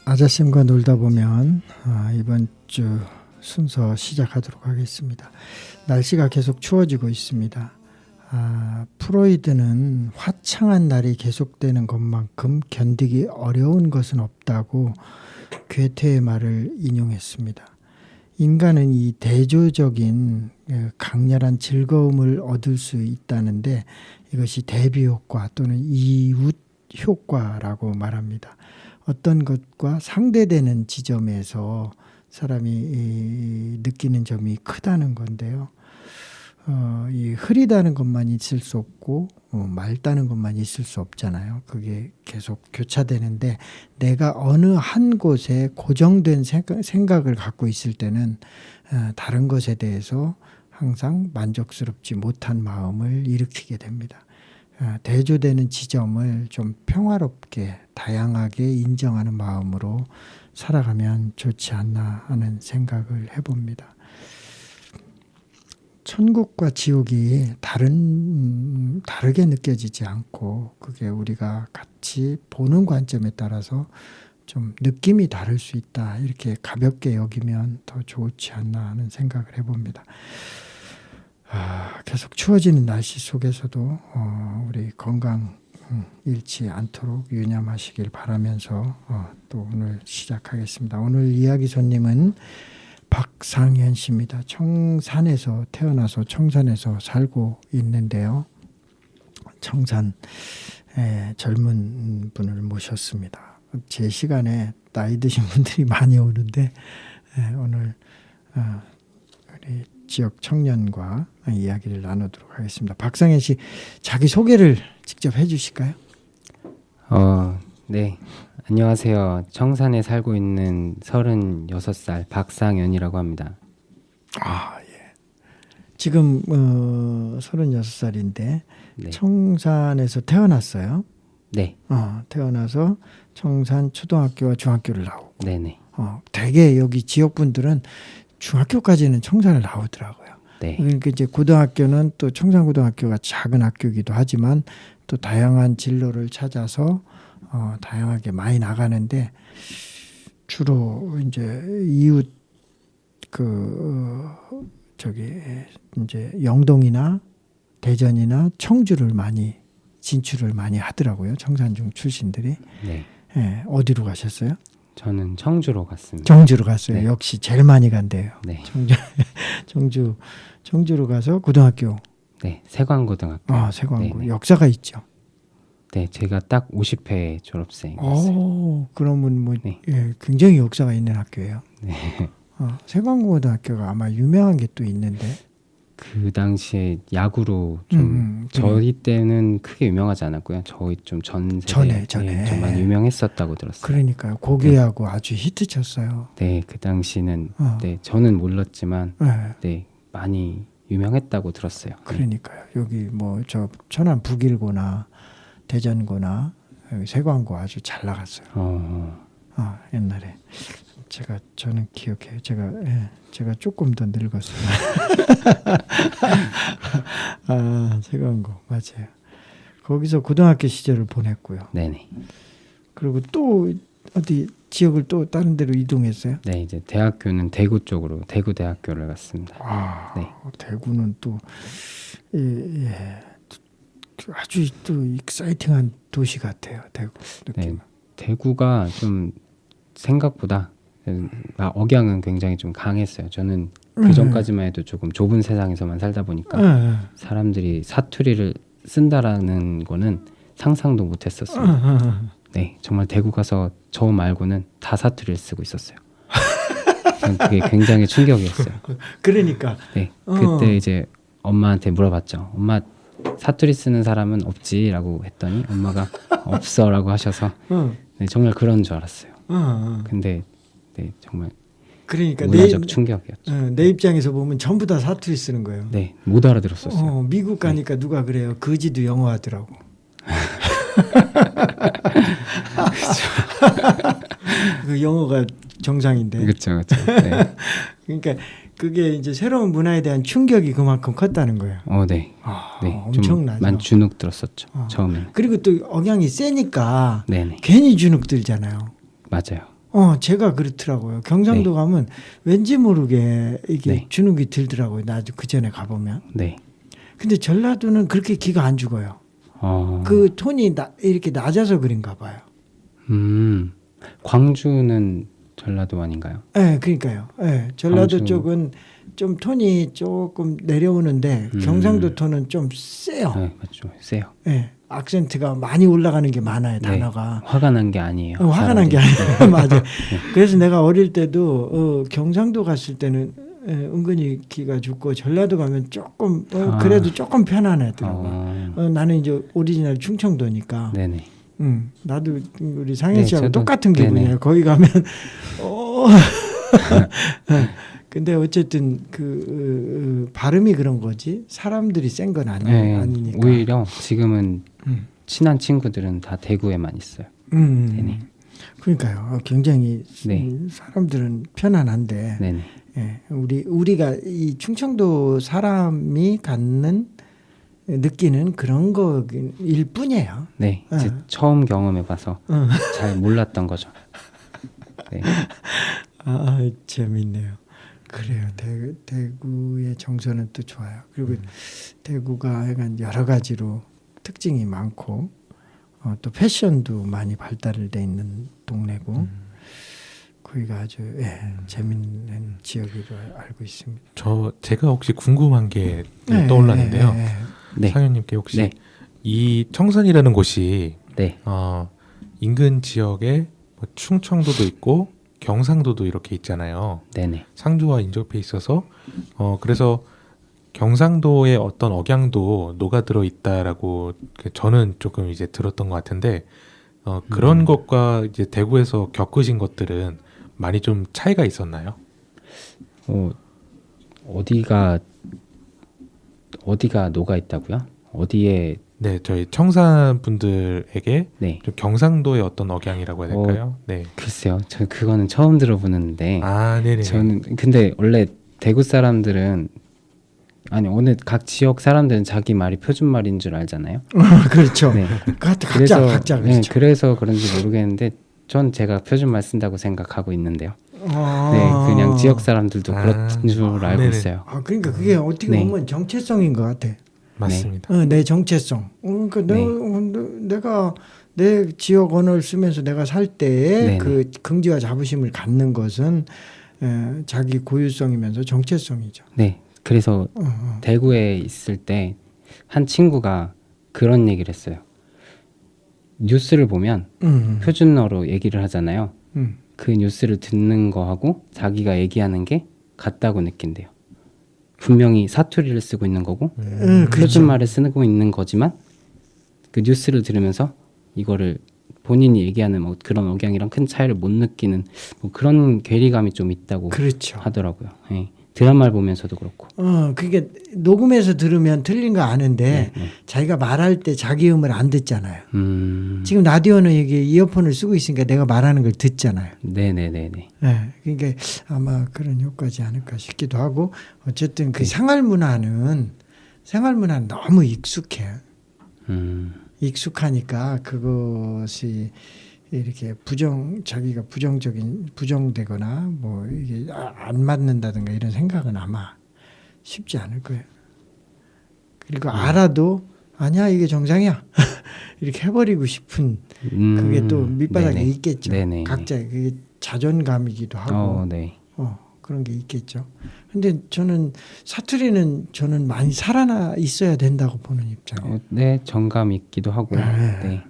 아자쌤과 놀다 보면 이번 주 순서 시작하도록 하겠습니다. 날씨가 계속 추워지고 있습니다. 프로이드는 화창한 날이 계속되는 것만큼 견디기 어려운 것은 없다고 괴테의 말을 인용했습니다. 인간은 이 대조적인 강렬한 즐거움을 얻을 수 있다는데 이것이 대비 효과 또는 이웃 효과라고 말합니다. 어떤 것과 상대되는 지점에서 사람이 느끼는 점이 크다는 건데요. 이 흐리다는 것만 있을 수 없고 맑다는 것만 있을 수 없잖아요. 그게 계속 교차되는데 내가 어느 한 곳에 고정된 생각을 갖고 있을 때는 다른 것에 대해서 항상 만족스럽지 못한 마음을 일으키게 됩니다. 대조되는 지점을 좀 평화롭게 다양하게 인정하는 마음으로 살아가면 좋지 않나 하는 생각을 해봅니다. 천국과 지옥이 다르게 느껴지지 않고 그게 우리가 같이 보는 관점에 따라서 좀 느낌이 다를 수 있다. 이렇게 가볍게 여기면 더 좋지 않나 하는 생각을 해봅니다. 계속 추워지는 날씨 속에서도 우리 건강 잃지 않도록 유념하시길 바라면서 또 오늘 시작하겠습니다. 오늘 이야기 손님은 박상현 씨입니다. 청산에서 태어나서 청산에서 살고 있는데요. 청산 젊은 분을 모셨습니다. 제 시간에 나이 드신 분들이 많이 오는데 오늘 우리 지역 청년과 이야기를 나누도록 하겠습니다. 박상현 씨 자기 소개를 직접 해주실까요? 네. 안녕하세요. 청산에 살고 있는 36살 박상현이라고 합니다. 예. 지금 36살인데 네. 청산에서 태어났어요. 네. 태어나서 청산 초등학교와 중학교를 나오고. 네네. 대개 여기 지역 분들은 중학교까지는 청산을 나오더라고요. 네. 그러니까 이제 고등학교는 또 청산고등학교가 작은 학교이기도 하지만 또 다양한 진로를 찾아서 다양하게 많이 나가는데 주로 이제 이웃 이제 영동이나 대전이나 청주를 많이 진출을 많이 하더라고요. 청산중 출신들이. 네. 예, 어디로 가셨어요? 저는 청주로 갔습니다. 청주로 갔어요. 네. 역시 제일 많이 간대요. 네. 청주로 가서 고등학교. 네. 세관고등학교. 세관고. 네네. 역사가 있죠. 네. 제가 딱 50회 졸업생이었어요. 그러면 네. 굉장히 역사가 있는 학교예요. 네. 세관고등학교가 아마 유명한 게 또 있는데. 그 당시에 야구로 좀 저희 때는 크게 유명하지 않았고요. 저희 좀 전 세대 전에. 좀 많이 유명했었다고 들었어요. 그러니까요. 고교야구 아주 히트쳤어요. 네, 그 당시는 네, 저는 몰랐지만 네, 많이 유명했다고 들었어요. 그러니까요. 여기 뭐 저 천안 북일고나 대전고나 여기 세관고 아주 잘 나갔어요. 옛날에 저는 기억해요. 제가 조금 더 늙었어요. 세관고 맞아요. 거기서 고등학교 시절을 보냈고요. 네네. 그리고 또 어디 지역을 또 다른 데로 이동했어요? 네, 이제 대학교는 대구 쪽으로 대구 대학교를 갔습니다. 네. 대구는 또 아주 또 익사이팅한 도시 같아요. 대구 느낌. 네, 대구가 좀 생각보다 억양은 굉장히 좀 강했어요. 저는 그 전까지만 해도 조금 좁은 세상에서만 살다 보니까 사람들이 사투리를 쓴다라는 거는 상상도 못했었어요. 네, 정말 대구 가서 저 말고는 다 사투리를 쓰고 있었어요. 그게 굉장히 충격이었어요. 그러니까. 네, 그때 이제 엄마한테 물어봤죠. 엄마 사투리 쓰는 사람은 없지라고 했더니 엄마가 없어라고 하셔서 네, 정말 그런 줄 알았어요. 근데 네, 정말 그러니까 문화적 충격이었죠. 내 입장에서 보면 전부 다 사투리 쓰는 거예요. 네, 못 알아들었었어요. 미국 가니까 누가 그래요. 거지도 영어 하더라고. 그 영어가 정상인데. 그렇죠. 네. 그러니까 그게 이제 새로운 문화에 대한 충격이 그만큼 컸다는 거예요. 네. 네. 엄청나죠. 좀 많이 주눅 들었었죠. 처음에. 그리고 또 억양이 세니까 네네. 괜히 주눅 들잖아요. 맞아요. 제가 그렇더라고요. 경상도 가면 왠지 모르게 이게 네. 주눅이 들더라고요. 나도 그 전에 가보면. 네. 근데 전라도는 그렇게 기가 안 죽어요. 그 톤이 이렇게 낮아서 그런가 봐요. 광주는 전라도 아닌가요? 네, 그러니까요. 네, 전라도 광주. 쪽은 좀 톤이 조금 내려오는데 경상도 톤은 좀 세요. 네, 맞죠. 세요. 네, 악센트가 많이 올라가는 게 많아요. 네. 단어가. 화가 난 게 아니에요. 화가 난 게 아니에요. 맞아요. 그래서 내가 어릴 때도 경상도 갔을 때는 은근히 기가 죽고 전라도 가면 조금 그래도 조금 편안하더라고요. 나는 이제 오리지널 충청도니까. 네네. 나도 우리 상현 씨하고 저도. 똑같은 기분이에요. 네네. 거기 가면 근데 어쨌든 발음이 그런 거지 사람들이 센 건 아니니까. 오히려 지금은 친한 친구들은 다 대구에만 있어요. 네네. 그러니까요. 굉장히 네. 사람들은 편안한데 네네. 예, 우리가 이 충청도 사람이 갖는 느끼는 그런 거일 뿐이에요. 네, 이제 처음 경험해봐서 잘 몰랐던 거죠. 네. 재밌네요. 그래요. 대구의 정서는 또 좋아요. 그리고 대구가 약간 여러 가지로 특징이 많고 또 패션도 많이 발달돼 있는 동네고 거기가 아주 재밌는 지역으로 알고 있습니다. 제가 혹시 궁금한 게 떠올랐는데요. 네. 상현님께 혹시 네. 이 청선이라는 곳이 네. 인근 지역에 뭐 충청도도 있고 경상도도 이렇게 있잖아요. 네네. 상주와 인접해 있어서 그래서 경상도의 어떤 억양도 녹아들어 있다라고 저는 조금 이제 들었던 것 같은데 그런 것과 이제 대구에서 겪으신 것들은 많이 좀 차이가 있었나요? 어디가 녹아 있다고요? 어디에? 네, 저희 청산 분들에게 네. 좀 경상도의 어떤 억양이라고 해야 될까요? 네. 글쎄요. 저 그거는 처음 들어보는데. 네네. 저는 근데 원래 대구 사람들은 어느 각 지역 사람들은 자기 말이 표준 말인 줄 알잖아요. 그렇죠. 네. 각자 그렇죠. 네, 그래서 그런지 모르겠는데 전 제가 표준 말 쓴다고 생각하고 있는데요. 네, 그냥 지역 사람들도 그런 줄 알고 네네. 있어요. 그러니까 그게 어떻게 네. 보면 정체성인 것 같아. 맞습니다. 내 정체성. 그러니까 내가 내 지역 언어를 쓰면서 내가 살 때에 네네. 그 긍지와 자부심을 갖는 것은 자기 고유성이면서 정체성이죠. 네, 그래서 대구에 있을 때 한 친구가 그런 얘기를 했어요. 뉴스를 보면 표준어로 얘기를 하잖아요. 그 뉴스를 듣는 거하고 자기가 얘기하는 게 같다고 느낀대요. 분명히 사투리를 쓰고 있는 거고 그렇죠. 표준말을 쓰고 있는 거지만 그 뉴스를 들으면서 이거를 본인이 얘기하는 뭐 그런 억양이랑 큰 차이를 못 느끼는 뭐 그런 괴리감이 좀 있다고 그렇죠. 하더라고요. 네. 드라마를 보면서도 그렇고. 그게 녹음해서 들으면 틀린 거 아는데 자기가 말할 때 자기 음을 안 듣잖아요. 지금 라디오는 이게 이어폰을 쓰고 있으니까 내가 말하는 걸 듣잖아요. 네네네네. 네, 그러니까 아마 그런 효과지 않을까 싶기도 하고 어쨌든 그 생활 문화는 너무 익숙해. 익숙하니까 그것이 이렇게 자기가 부정되거나 뭐 이게 안 맞는다든가 이런 생각은 아마 쉽지 않을 거예요. 그리고 알아도 아니야 이게 정상이야 이렇게 해버리고 싶은 그게 또 밑바닥에 네네. 있겠죠. 네네. 각자 그게 자존감이기도 하고 네. 그런 게 있겠죠. 근데 저는 사투리는 저는 많이 살아나 있어야 된다고 보는 입장이에요. 네, 정감 있기도 하고. 네.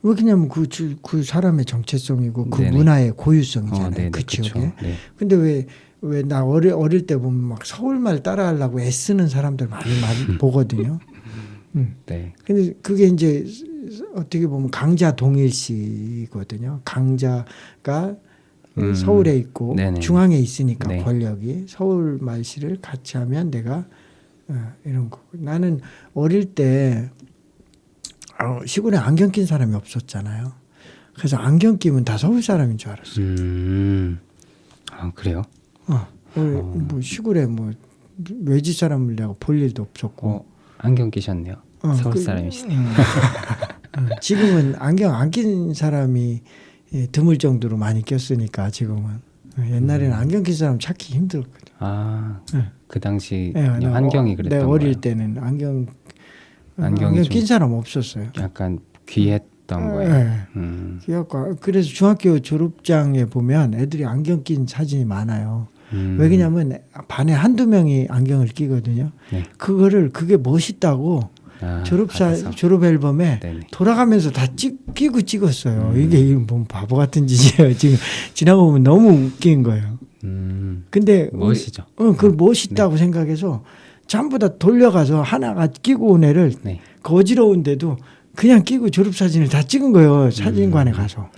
왜 그냥 그 사람의 정체성이고 그 네네. 문화의 고유성이잖아요. 네네, 그 지역에. 네. 근데 왜 나 어릴 때 보면 막 서울말 따라하려고 애쓰는 사람들 많이 보거든요. 네. 근데 그게 이제 어떻게 보면 강자 동일시거든요. 강자가 서울에 있고 네네. 중앙에 있으니까 네. 권력이 서울 말씨를 같이 하면 내가 이런 거. 나는 어릴 때 시골에 안경 낀 사람이 없었잖아요. 그래서 안경 끼면 다 서울 사람인 줄 알았어요. 그래요? 뭐 시골에 뭐 외지 사람을 내가 볼 일도 없었고. 안경 끼셨네요. 서울 사람이시네요. 지금은 안경 안 낀 사람이 드물 정도로 많이 꼈으니까 지금은. 옛날에는 안경 낀 사람 찾기 힘들었거든. 아, 네. 그 당시 네, 그냥 환경이 그랬던 내가 거예요. 어릴 때는 안경 안경이 낀 좀 사람 없었어요. 약간 귀했던 거예요. 네. 그래서 중학교 졸업장에 보면 애들이 안경 낀 사진이 많아요. 왜냐면 반에 한두 명이 안경을 끼거든요. 네. 그게 멋있다고 받아서. 졸업 앨범에 네네. 돌아가면서 다 끼고 찍었어요. 이게 뭐 바보 같은 짓이에요. 지금 지나보면 너무 웃긴 거예요. 근데 멋이죠. 그걸 멋있다고 생각해서 전부 다 돌려가서 하나가 끼고 온 애를 네. 거지러운데도 그냥 끼고 졸업사진을 다 찍은 거예요. 사진관에 가서.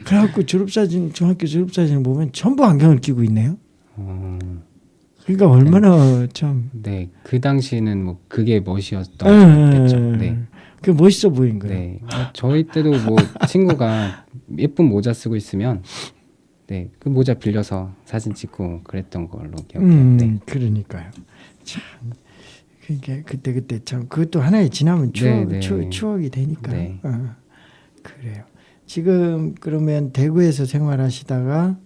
그래갖고 중학교 졸업사진을 보면 전부 안경을 끼고 있네요. 그러니까 얼마나 참. 네, 그 당시는 뭐 그게 멋이었던 거겠죠. 네. 그 멋있어 보인 거예요. 네. 저희 때도 뭐 친구가 예쁜 모자 쓰고 있으면 네, 그 모자 빌려서 사진 찍고 그랬던 걸로 기억해요. 네. 그러니까요. 참. 그게 그때 참 그것도 하나의 지나면 추억이 되니까. 네. 그래요. 지금 그러면 대구에서 생활하시다가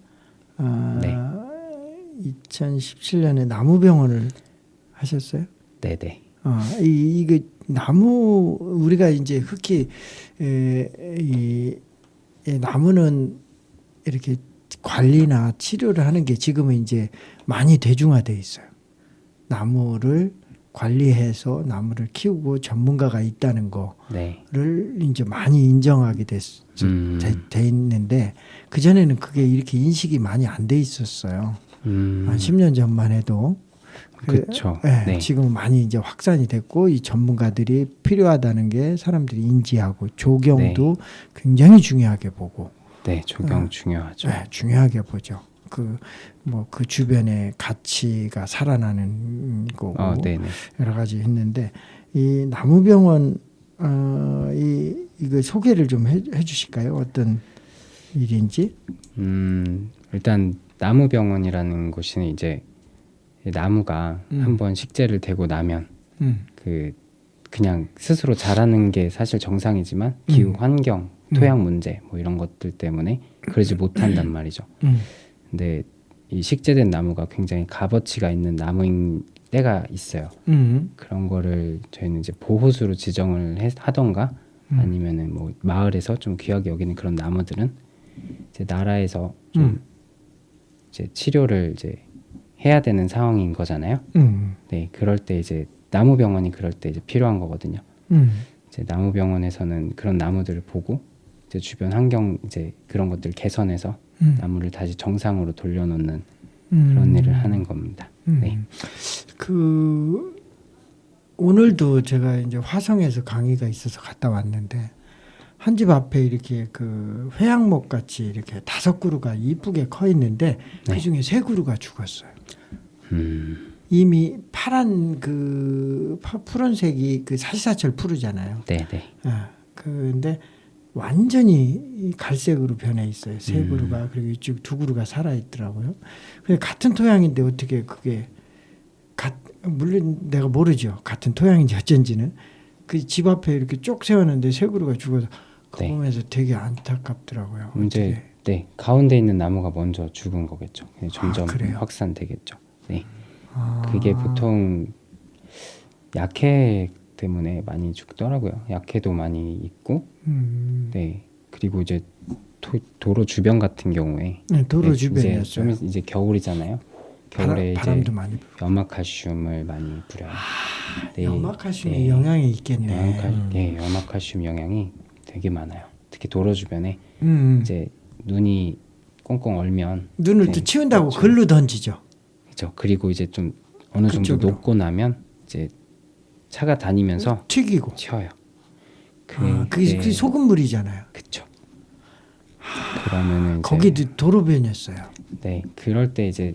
네. 2017년에 나무병원을 하셨어요? 네네. 이게 나무 우리가 이제 흑히 이 나무는 이렇게 관리나 치료를 하는 게 지금은 이제 많이 대중화돼 있어요. 나무를 관리해서 나무를 키우고 전문가가 있다는 네. 거를 이제 많이 인정하게 돼 있는데 그 전에는 그게 이렇게 인식이 많이 안 돼 있었어요. 한 10년 전만 해도. 그렇죠. 네. 지금 많이 이제 확산이 됐고 이 전문가들이 필요하다는 게 사람들이 인지하고 조경도 굉장히 중요하게 보고. 네, 조경 중요하죠. 네, 중요하게 보죠. 그 주변의 가치가 살아나는 거고 여러 가지 했는데 이 나무병원 이거 소개를 좀 해주실까요? 어떤 일인지? 일단 나무병원이라는 곳은 이제 나무가 한번 식재를 대고 나면 그냥 스스로 자라는 게 사실 정상이지만 기후 환경, 토양 문제 뭐 이런 것들 때문에 그러지 못한단 말이죠. 근데 이 식재된 나무가 굉장히 값어치가 있는 나무인 때가 있어요. 그런 거를 저희는 이제 보호수로 지정을 하던가 아니면은 뭐 마을에서 좀 귀하게 여기는 그런 나무들은 이제 나라에서 좀 이제 치료를 이제 해야 되는 상황인 거잖아요. 네, 그럴 때 이제 나무병원이 그럴 때 이제 필요한 거거든요. 이제 나무병원에서는 그런 나무들을 보고 이제 주변 환경 이제 그런 것들 개선해서 나무를 다시 정상으로 돌려놓는 그런 일을 하는 겁니다. 네. 오늘도 제가 이제 화성에서 강의가 있어서 갔다 왔는데 한 집 앞에 이렇게 그 회양목 같이 이렇게 5그루가 이쁘게 커 있는데 그 중에 3그루가 죽었어요. 이미 파란 푸른색이 그 사시사철 푸르잖아요. 네네. 근데 완전히 갈색으로 변해 있어요. 3그루가. 그리고 이쪽 2그루가 살아 있더라고요. 근데 같은 토양인데 어떻게 그게 물론 내가 모르죠. 같은 토양인지 어쩐지는. 그 집 앞에 이렇게 쭉 세웠는데 3그루가 죽어서 그거 보면서 되게 안타깝더라고요. 이제 가운데 있는 나무가 먼저 죽은 거겠죠. 점점 확산되겠죠. 네. 그게 보통 약해 때문에 많이 죽더라고요. 약해도 많이 있고, 네. 그리고 이제 도로 주변 같은 경우에, 도로 주변이었어요. 좀 이제 겨울이잖아요. 겨울에 바람도 이제 많이 염화칼슘을 많이 뿌려요. 염화칼슘이 영향이 있겠네. 염화칼슘 영향이 되게 많아요. 특히 도로 주변에 이제 눈이 꽁꽁 얼면 눈을 또 치운다고 글로 던지죠. 그렇죠. 그리고 이제 좀 어느 정도 녹고 나면 이제 차가 다니면서 튀기고 튀어요. 그게 소금물이잖아요. 그렇죠. 그러면은 거기도 도로변이었어요. 네, 그럴 때 이제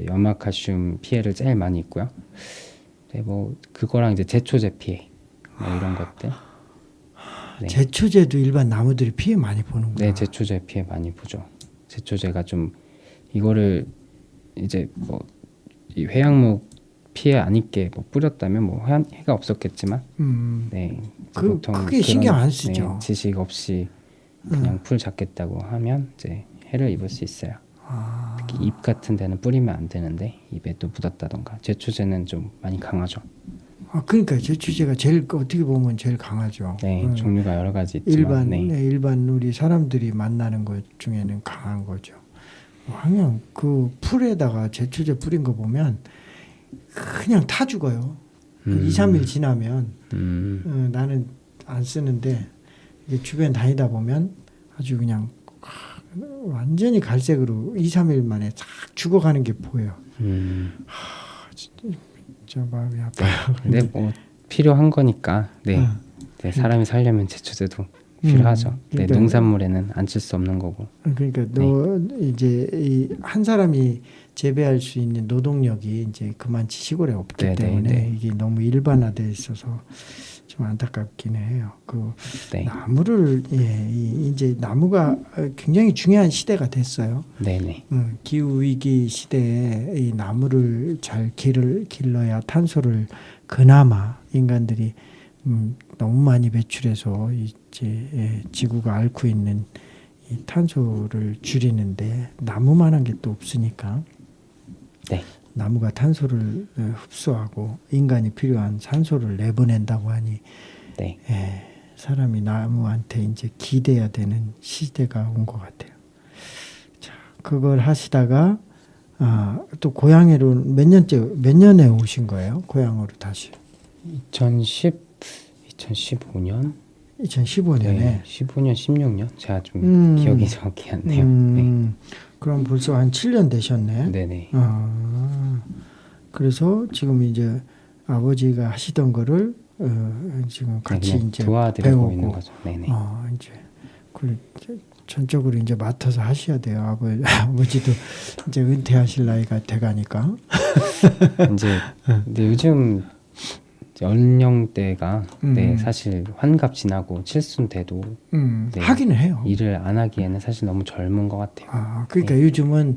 염화칼슘 피해를 제일 많이 있고요. 네, 뭐 그거랑 이제 제초제 피해 뭐 이런 것들. 네. 제초제도 일반 나무들이 피해 많이 보는구나. 네, 제초제 피해 많이 보죠. 제초제가 좀 이거를 이제 뭐 이 회양목 피해 안 입게 뭐 뿌렸다면 뭐 해가 없었겠지만, 네, 보통 크게 신경 안 쓰죠. 지식 없이 그냥 풀 잡겠다고 하면 이제 해를 입을 수 있어요. 아, 특히 입 같은 데는 뿌리면 안 되는데 입에 또 묻었다던가 제초제는 좀 많이 강하죠. 그러니까 제초제가 제일 어떻게 보면 제일 강하죠. 네, 종류가 여러 가지 있지만 일반 우리 사람들이 만나는 것 중에는 강한 거죠. 그냥 그 풀에다가 제초제 뿌린 거 보면 그냥 타 죽어요. 2, 3일 지나면 나는 안 쓰는데 이게 주변 다니다 보면 아주 그냥 완전히 갈색으로 2, 3일 만에 싹 죽어가는 게 보여요. 진짜 마음이 아파요. 근데 뭐 필요한 거니까 네, 네 사람이 살려면 제초제도 필요하죠. 네, 그러니까 농산물에는 안 쓸 수 없는 거고. 그러니까 이제 한 사람이 재배할 수 있는 노동력이 이제 그만치 시골에 없기 네, 때문에 네, 네. 이게 너무 일반화돼 있어서 좀 안타깝긴 해요. 그 네, 나무를 이제 나무가 굉장히 중요한 시대가 됐어요. 네네. 기후 위기 시대에 이 나무를 잘 길러야 탄소를 그나마 인간들이 너무 많이 배출해서 이제 지구가 앓고 있는 이 탄소를 줄이는데 나무만한 게 또 없으니까 네. 나무가 탄소를 흡수하고 인간이 필요한 산소를 내보낸다고 하니 네. 사람이 나무한테 이제 기대야 되는 시대가 온 것 같아요. 자, 그걸 하시다가 또 고향으로 몇 년에 오신 거예요? 고향으로 다시 2015년? 2015년에. 네, 15년, 16년? 제가 좀 기억이 정확히 안 나요. 네. 그럼 벌써 한 7년 되셨네. 네네. 그래서 지금 이제 아버지가 하시던 거를 지금 같이 그냥 이제 도와드리고 배우고 있는 거죠. 네네. 이제 그 전적으로 이제 맡아서 하셔야 돼요. 아버지도 이제 은퇴하실 나이가 돼가니까. 이제 근데 요즘 연령대가 네, 사실 환갑 지나고 칠순 돼도 네, 하기는 해요. 일을 안 하기에는 사실 너무 젊은 것 같아요. 그러니까 요즘은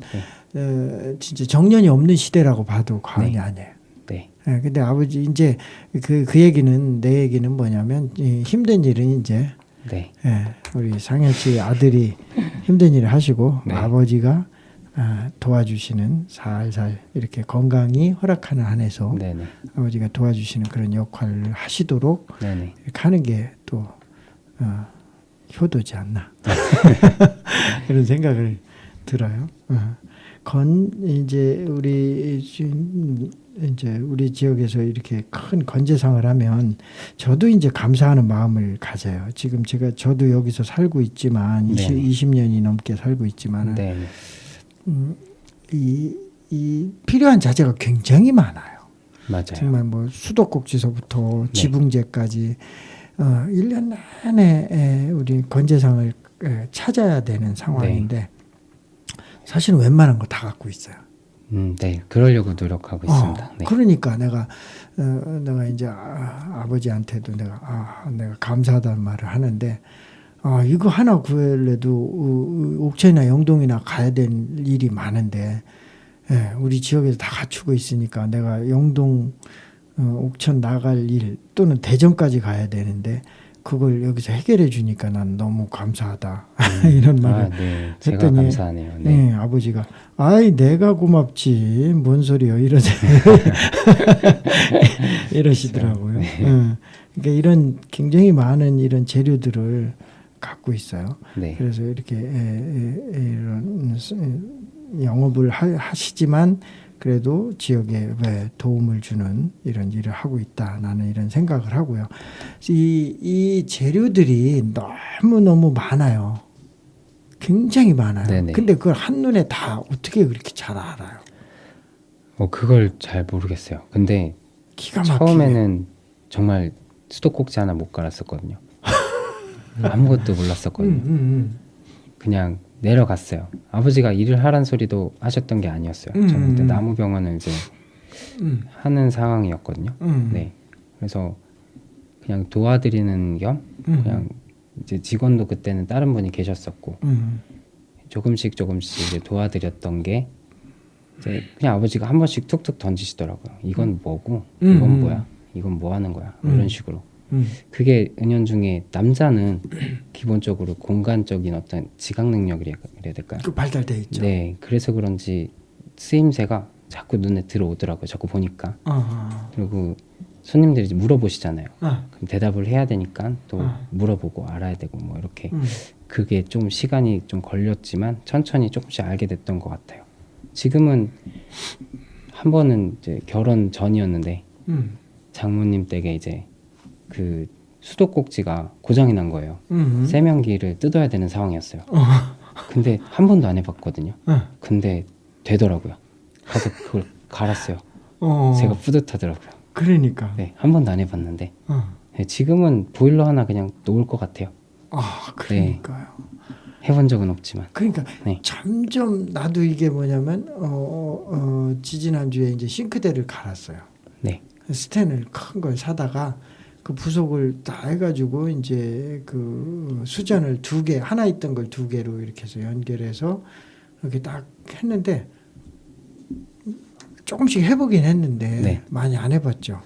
진짜 정년이 없는 시대라고 봐도 과언이 네. 아니에요. 네. 근데 아버지 이제 그 얘기는 내 얘기는 뭐냐면 힘든 일은 이제 네. 우리 상현 씨 아들이 힘든 일을 하시고 네. 아버지가 도와주시는 살살 이렇게 건강이 허락하는 한에서 네네. 아버지가 도와주시는 그런 역할을 하시도록 네네. 이렇게 하는 게 또 효도지 않나 그런 생각을 들어요. 이제 우리 지역에서 이렇게 큰 건재상을 하면 저도 이제 감사하는 마음을 가져요. 지금 저도 여기서 살고 있지만 20년이 넘게 살고 있지만 네네. 이 필요한 자재가 굉장히 많아요. 맞아요. 정말 뭐 수도꼭지서부터 지붕재까지 1년 내내 우리 건재상을 찾아야 되는 상황인데 사실은 웬만한 거 다 갖고 있어요. 네, 그러려고 노력하고 있습니다. 네. 그러니까 내가 이제 아버지한테도 내가 감사하다는 말을 하는데 이거 하나 구하려도 옥천이나 영동이나 가야 될 일이 많은데 우리 지역에서 다 갖추고 있으니까 내가 영동 옥천 나갈 일 또는 대전까지 가야 되는데 그걸 여기서 해결해 주니까 난 너무 감사하다 이런 말을 네. 제가 했더니 감사하네요. 네. 아버지가 내가 고맙지 뭔 소리요 이러시더라고요. 네. 그러니까 이런 굉장히 많은 이런 재료들을 갖고 있어요. 네. 그래서 이렇게 이런 영업을 하시지만 그래도 지역에 도움을 주는 이런 일을 하고 있다. 나는 이런 생각을 하고요. 이 재료들이 너무너무 많아요. 굉장히 많아요. 네네. 근데 그걸 한눈에 다 어떻게 그렇게 잘 알아요? 그걸 잘 모르겠어요. 근데 기가 막히게. 처음에는 정말 수도꼭지 하나 못 갈았었거든요. 아무것도 몰랐었거든요. 그냥 내려갔어요. 아버지가 일을 하란 소리도 하셨던 게 아니었어요. 저는 그때 나무병원을 이제 하는 상황이었거든요. 네. 그래서 그냥 도와드리는 겸 그냥 이제 직원도 그때는 다른 분이 계셨었고 조금씩 이제 도와드렸던 게 이제 그냥 아버지가 한 번씩 툭툭 던지시더라고요. 이건 뭐고 이건 뭐야? 이건 뭐 하는 거야? 이런 식으로. 그게 은연중에 남자는 기본적으로 공간적인 어떤 지각 능력이라 그래야 될까요? 그 발달돼 있죠. 네, 그래서 그런지 쓰임새가 자꾸 눈에 들어오더라고요. 자꾸 보니까. 그리고 손님들이 이제 물어보시잖아요. 그럼 대답을 해야 되니까 또 물어보고 알아야 되고 뭐 이렇게 그게 좀 시간이 좀 걸렸지만 천천히 조금씩 알게 됐던 것 같아요. 지금은 한 번은 이제 결혼 전이었는데 장모님 댁에 이제 그 수도꼭지가 고장이 난 거예요. 세면기를 뜯어야 되는 상황이었어요. 근데 한 번도 안 해봤거든요. 근데 되더라고요. 가서 그걸 갈았어요. 제가 뿌듯하더라고요. 그러니까. 네, 한 번도 안 해봤는데 네, 지금은 보일러 하나 그냥 놓을 것 같아요. 그러니까요. 해본 적은 없지만. 그러니까 네. 점점 나도 이게 뭐냐면 지지난주에 이제 싱크대를 갈았어요. 네. 스텐을 큰 걸 사다가 그 부속을 다 해가지고 이제 그 수전을 2개, 하나 있던 걸 2개로 이렇게 해서 연결해서 이렇게 딱 했는데 조금씩 해보긴 했는데 네. 많이 안 해봤죠.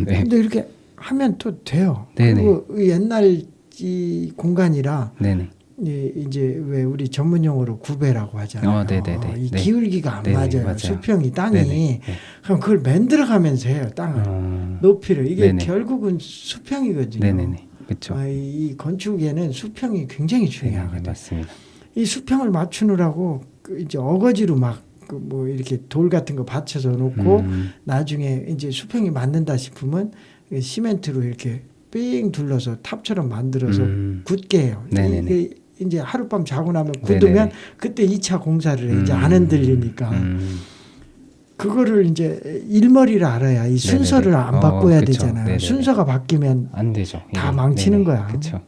네. 근데 이렇게 하면 또 돼요. 네네. 그리고 옛날 이 공간이라 네네. 이제 왜 우리 전문용어로 구배라고 하잖아요. 네네네. 이 네. 기울기가 안 네네, 맞아요. 맞아요. 수평이 땅이. 네네. 네. 그럼 그걸 만들어가면서 해요. 땅을 높이를. 이게 네네. 결국은 수평이거든요. 네네네. 그렇죠. 이 건축에는 수평이 굉장히 중요하거든요. 맞습니다. 이 수평을 맞추느라고 이제 어거지로 막 뭐 이렇게 돌 같은 거 받쳐서 놓고 나중에 이제 수평이 맞는다 싶으면 시멘트로 이렇게 삥 둘러서 탑처럼 만들어서 굳게 해요. 네네네. 이게 이제 하룻밤 자고 나면 굳으면 네네네. 그때 2차 공사를 해. 이제 안 흔들리니까 그거를 이제 일머리를 알아야 이 순서를 네네네. 안 바꿔야 그쵸. 되잖아요. 네네네. 순서가 바뀌면 안 되죠. 다 망치는 거야. 그렇죠.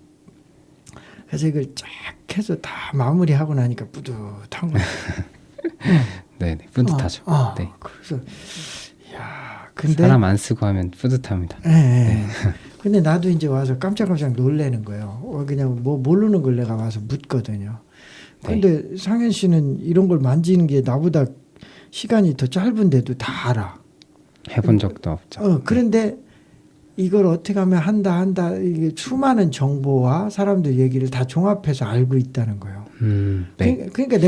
그래서 이걸 쫙 해서 다 마무리하고 나니까 뿌듯한 거야. 네네. 뿌듯하죠. 네. 그래서 야, 근데 사람 안 쓰고 하면 뿌듯합니다. 예. 근데 나도 이제 와서 깜짝깜짝 놀래는 거예요. 그냥 뭐 모르는 걸 내가 와서 묻거든요. 근데 상현 씨는 이런 걸 만지는 게 나보다 시간이 더 짧은데도 다 알아. 해본 적도 없죠. 그런데 이걸 어떻게 하면 한다 이게 수많은 정보와 사람들 얘기를 다 종합해서 알고 있다는 거예요. 네. 그러니까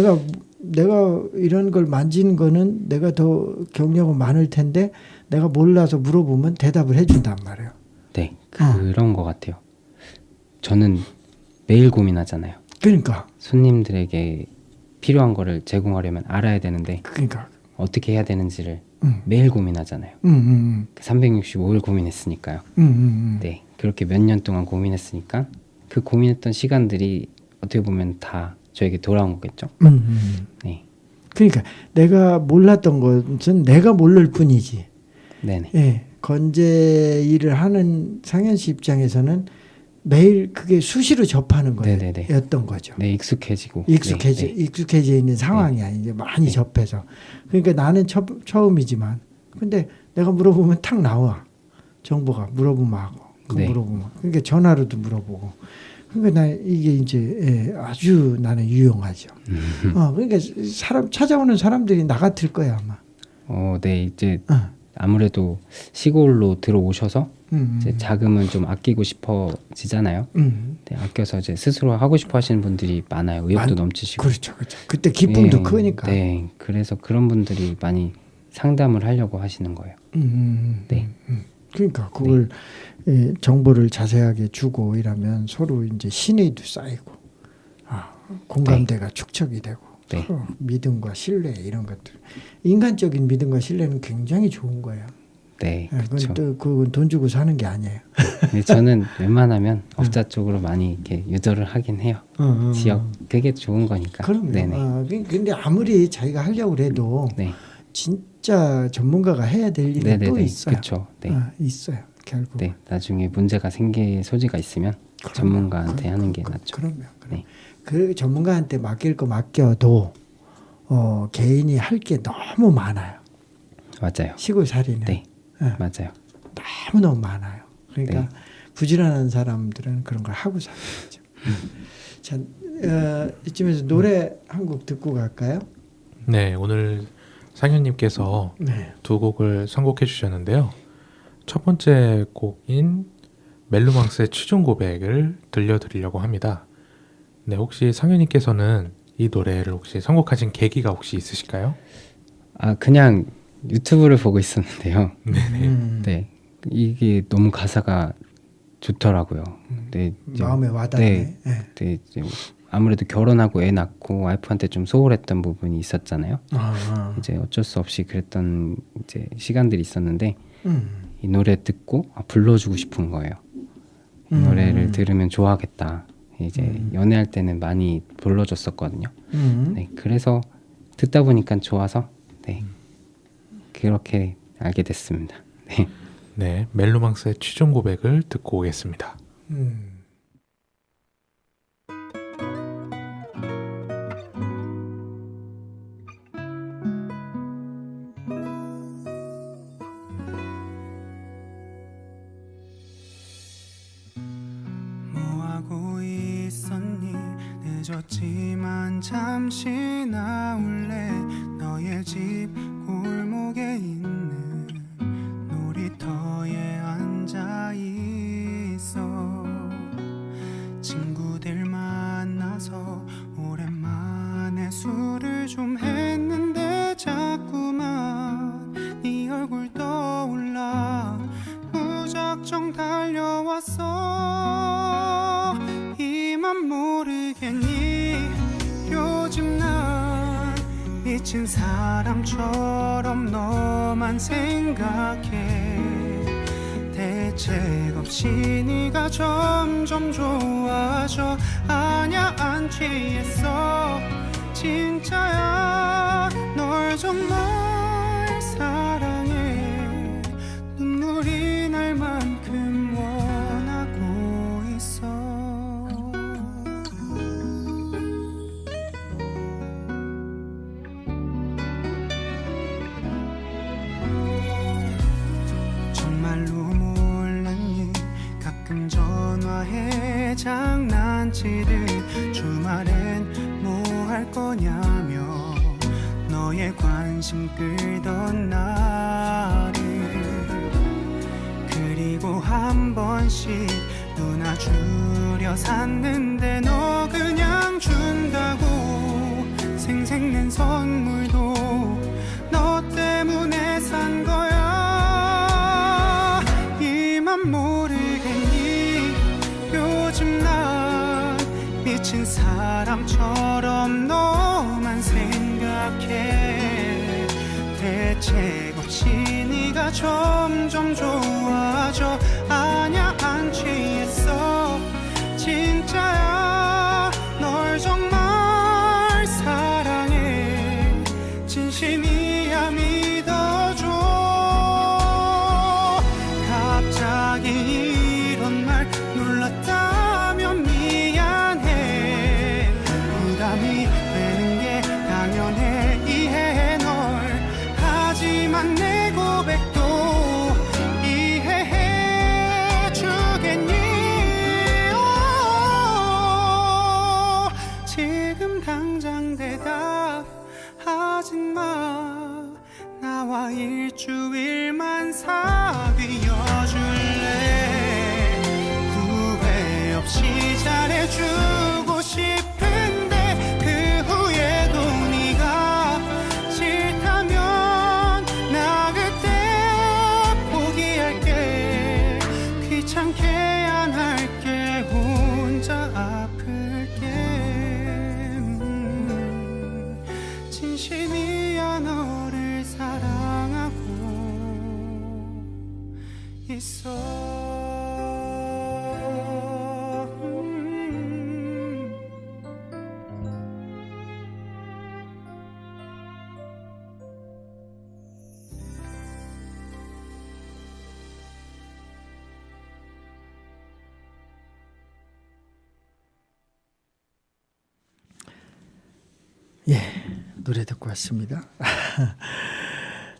내가 이런 걸 만지는 거는 내가 더 경력은 많을 텐데 내가 몰라서 물어보면 대답을 해준단 말이에요. 네, 그런 것 같아요. 저는 매일 고민하잖아요. 그러니까 손님들에게 필요한 거를 제공하려면 알아야 되는데 그러니까 어떻게 해야 되는지를 매일 고민하잖아요. 365일 고민했으니까요. 네, 그렇게 몇 년 동안 고민했으니까 그 고민했던 시간들이 어떻게 보면 다 저에게 돌아온 거겠죠. 네. 그러니까 내가 몰랐던 것은 내가 모를 뿐이지. 네네. 예, 건재 일을 하는 상현 씨 입장에서는 매일 그게 수시로 접하는 거였던 거죠. 네, 익숙해지고 익숙해져 있는 상황이야. 이제 많이 접해서. 그러니까 나는 처음이지만, 근데 내가 물어보면 탁 나와 정보가. 물어보면 하고, 물어보면. 그러니까 전화로도 물어보고. 그러니까 나 이게 이제 아주 나는 유용하죠. 그러니까 찾아오는 사람들이 나 같을 거야 아마. 네, 이제 아무래도 시골로 들어오셔서 이제 자금은 좀 아끼고 싶어지잖아요. 네, 아껴서 이제 스스로 하고 싶어 하시는 분들이 많아요. 의욕도 넘치시고. 그렇죠. 그때 기쁨도 네, 크니까. 네, 그래서 그런 분들이 많이 상담을 하려고 하시는 거예요. 네. 그러니까 그걸 정보를 자세하게 주고 이러면 서로 이제 신의도 쌓이고, 공감대가 축적이 되고. 서로 믿음과 신뢰 이런 것들, 인간적인 믿음과 신뢰는 굉장히 좋은 거예요. 네, 그렇죠. 그건 돈 주고 사는 게 아니에요. 네, 저는 웬만하면 업자 쪽으로 많이 이렇게 유도를 하긴 해요. 지역 그게 좋은 거니까. 그럼요. 네네. 근데 아무리 자기가 하려고 해도 진짜 전문가가 해야 될 일이 또 있어요. 그렇죠. 네. 있어요. 결국. 네, 나중에 문제가 생길 소지가 있으면 전문가한테 하는 게 낫죠. 그럼요. 그 전문가한테 맡길 거 맡겨도 개인이 할 게 너무 많아요. 맞아요. 시골살이는. 네, 맞아요. 너무 많아요. 그러니까 부지런한 사람들은 그런 걸 하고 살아야죠. 자, 이쯤에서 노래 한 곡 듣고 갈까요? 네, 오늘 상현님께서 두 곡을 선곡해 주셨는데요. 첫 번째 곡인 멜로망스의 최종 고백을 들려드리려고 합니다. 네, 혹시 성현님께서는 이 노래를 혹시 선곡하신 계기가 혹시 있으실까요? 그냥 유튜브를 보고 있었는데요. 네네. 네, 이게 너무 가사가 좋더라고요. 네, 이제 마음에 와닿네. 예. 네, 이제 아무래도 결혼하고 애 낳고 와이프한테 좀 소홀했던 부분이 있었잖아요. 이제 어쩔 수 없이 그랬던 이제 시간들이 있었는데 이 노래 듣고 불러주고 싶은 거예요. 이 노래를 들으면 좋아하겠다. 이제 연애할 때는 많이 불러줬었거든요. 네, 그래서 듣다 보니까 좋아서 네, 그렇게 알게 됐습니다. 네. 네, 멜로망스의 최종 고백을 듣고 오겠습니다. 뭐하고 있었니? 늦었지만 잠시 나올래. 너의 집 골목에 있는 놀이터에 앉아 있어. 친구들 만나서 오랜만에 술을 좀 했는데 자꾸만 네 얼굴 떠올라 무작정 달려왔어. 이만 모르겠니? 요즘 난 미친 사람처럼 너만 생각해. 대책 없이 네가 점점 좋아져. 아냐 안 취했어. 진짜야 널 정말 사랑해. 눈물이 날 만큼 원하고 있어. 정말로 몰랐니? 가끔 전화해 장난치듯 주말엔 뭐 할 거냐며 너의 관심 끌던 나를. 그리고 한 번씩 눈 아주려 샀는데 너 그냥 준다고. 생색낸 선물도 너 때문에 산 거야. 이만 모르겠니? 요즘 난 미친 사람처럼 너만 생각해. 대책 없이 네가 점점 좋아져. 아냐 안 취했어. 진짜야 널 정말 사랑해. 진심이야 믿어줘. 갑자기 이런 말 놀랐다면 미안해. 부담이 되는 게 당연해. 이해해 널. 하지만 내 고백도 이해해 주겠니? 지금 당장 대답하지 마. 나와 일주일만 사귀어줄래. 후회 없이 잘해주고 싶은데 그 후에도 네가 싫다면 나 그때 포기할게. 귀찮게 안 할게. 혼자 아플게. 진심이야 너를 사랑하고 있어. 예, 노래 듣고 왔습니다.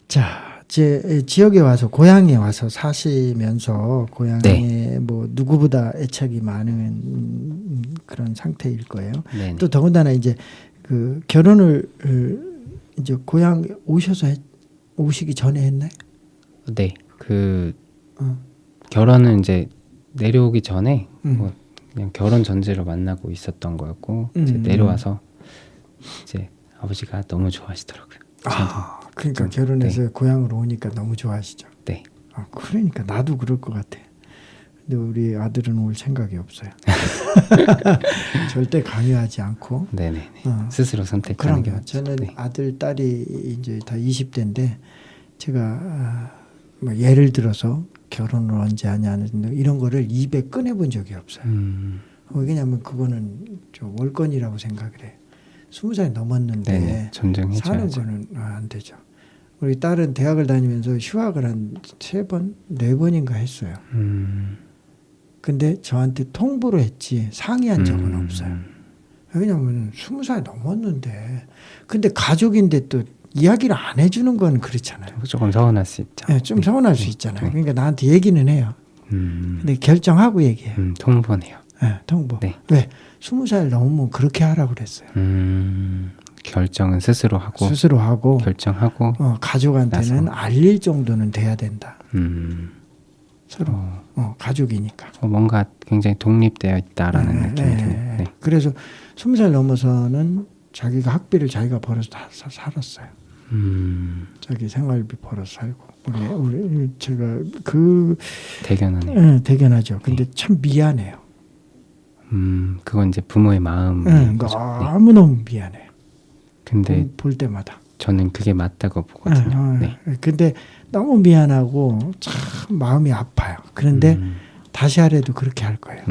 자, 제 지역에 와서 고향에 와서 사시면서 고향에 네. 뭐 누구보다 애착이 많은 그런 상태일 거예요. 네. 또 더군다나 이제 그 결혼을 이제 고향 오셔서 오시기 전에 했나요? 네. 그 어. 결혼은 이제 내려오기 전에 뭐 그냥 결혼 전제로 만나고 있었던 거였고 이제 내려와서 이제 아버지가 너무 좋아하시더라고요. 아, 그러니까 좀, 결혼해서 고향으로 오니까 너무 좋아하시죠. 네. 아, 그러니까 나도 그럴 것 같아. 근데 우리 아들은 올 생각이 없어요. 절대 강요하지 않고. 네네. 어. 스스로 선택하는 게 그럼요. 맞죠. 저는 네. 아들, 딸이 이제 다 20대인데 제가 뭐 예를 들어서 결혼을 언제 하냐는 이런 거를 입에 꺼내본 적이 없어요. 왜냐하면 그거는 저 월권이라고 생각을 해. 20살 넘었는데 네네. 전쟁해줘야죠. 사는 거는 안 되죠. 우리 딸은 대학을 다니면서 휴학을 한 3번, 4번인가 했어요. 근데 저한테 통보를 했지 상의한 적은 없어요. 왜냐하면 20살 넘었는데 근데 가족인데 또 이야기를 안 해주는 건 그렇잖아요. 조금 서운할 수 있죠. 네, 좀 서운할 수 있잖아요. 그러니까 나한테 얘기는 해요. 음, 근데 결정하고 얘기해요. 통보네요. 네, 통보. 네. 왜? 20살 넘으면 그렇게 하라고 그랬어요. 결정은 스스로 하고 스스로 하고 결정하고 가족한테는 나서. 알릴 정도는 돼야 된다. 음, 서로 가족이니까. 뭔가 굉장히 독립되어 있다라는 느낌이 드네요. 네. 그래서 20살 넘어서는 자기가 학비를 자기가 벌어서 다 살았어요. 자기 생활비 벌어서 살고. 우리 제가 대견하네요. 대견하죠. 근데 참 미안해요. 그건 이제 부모의 마음. 너무 너무 미안해요. 근데 볼 때마다. 저는 그게 맞다고 보거든요. 네. 근데 너무 미안하고 참 마음이 아파요. 그런데 다시 하래도 그렇게 할 거예요.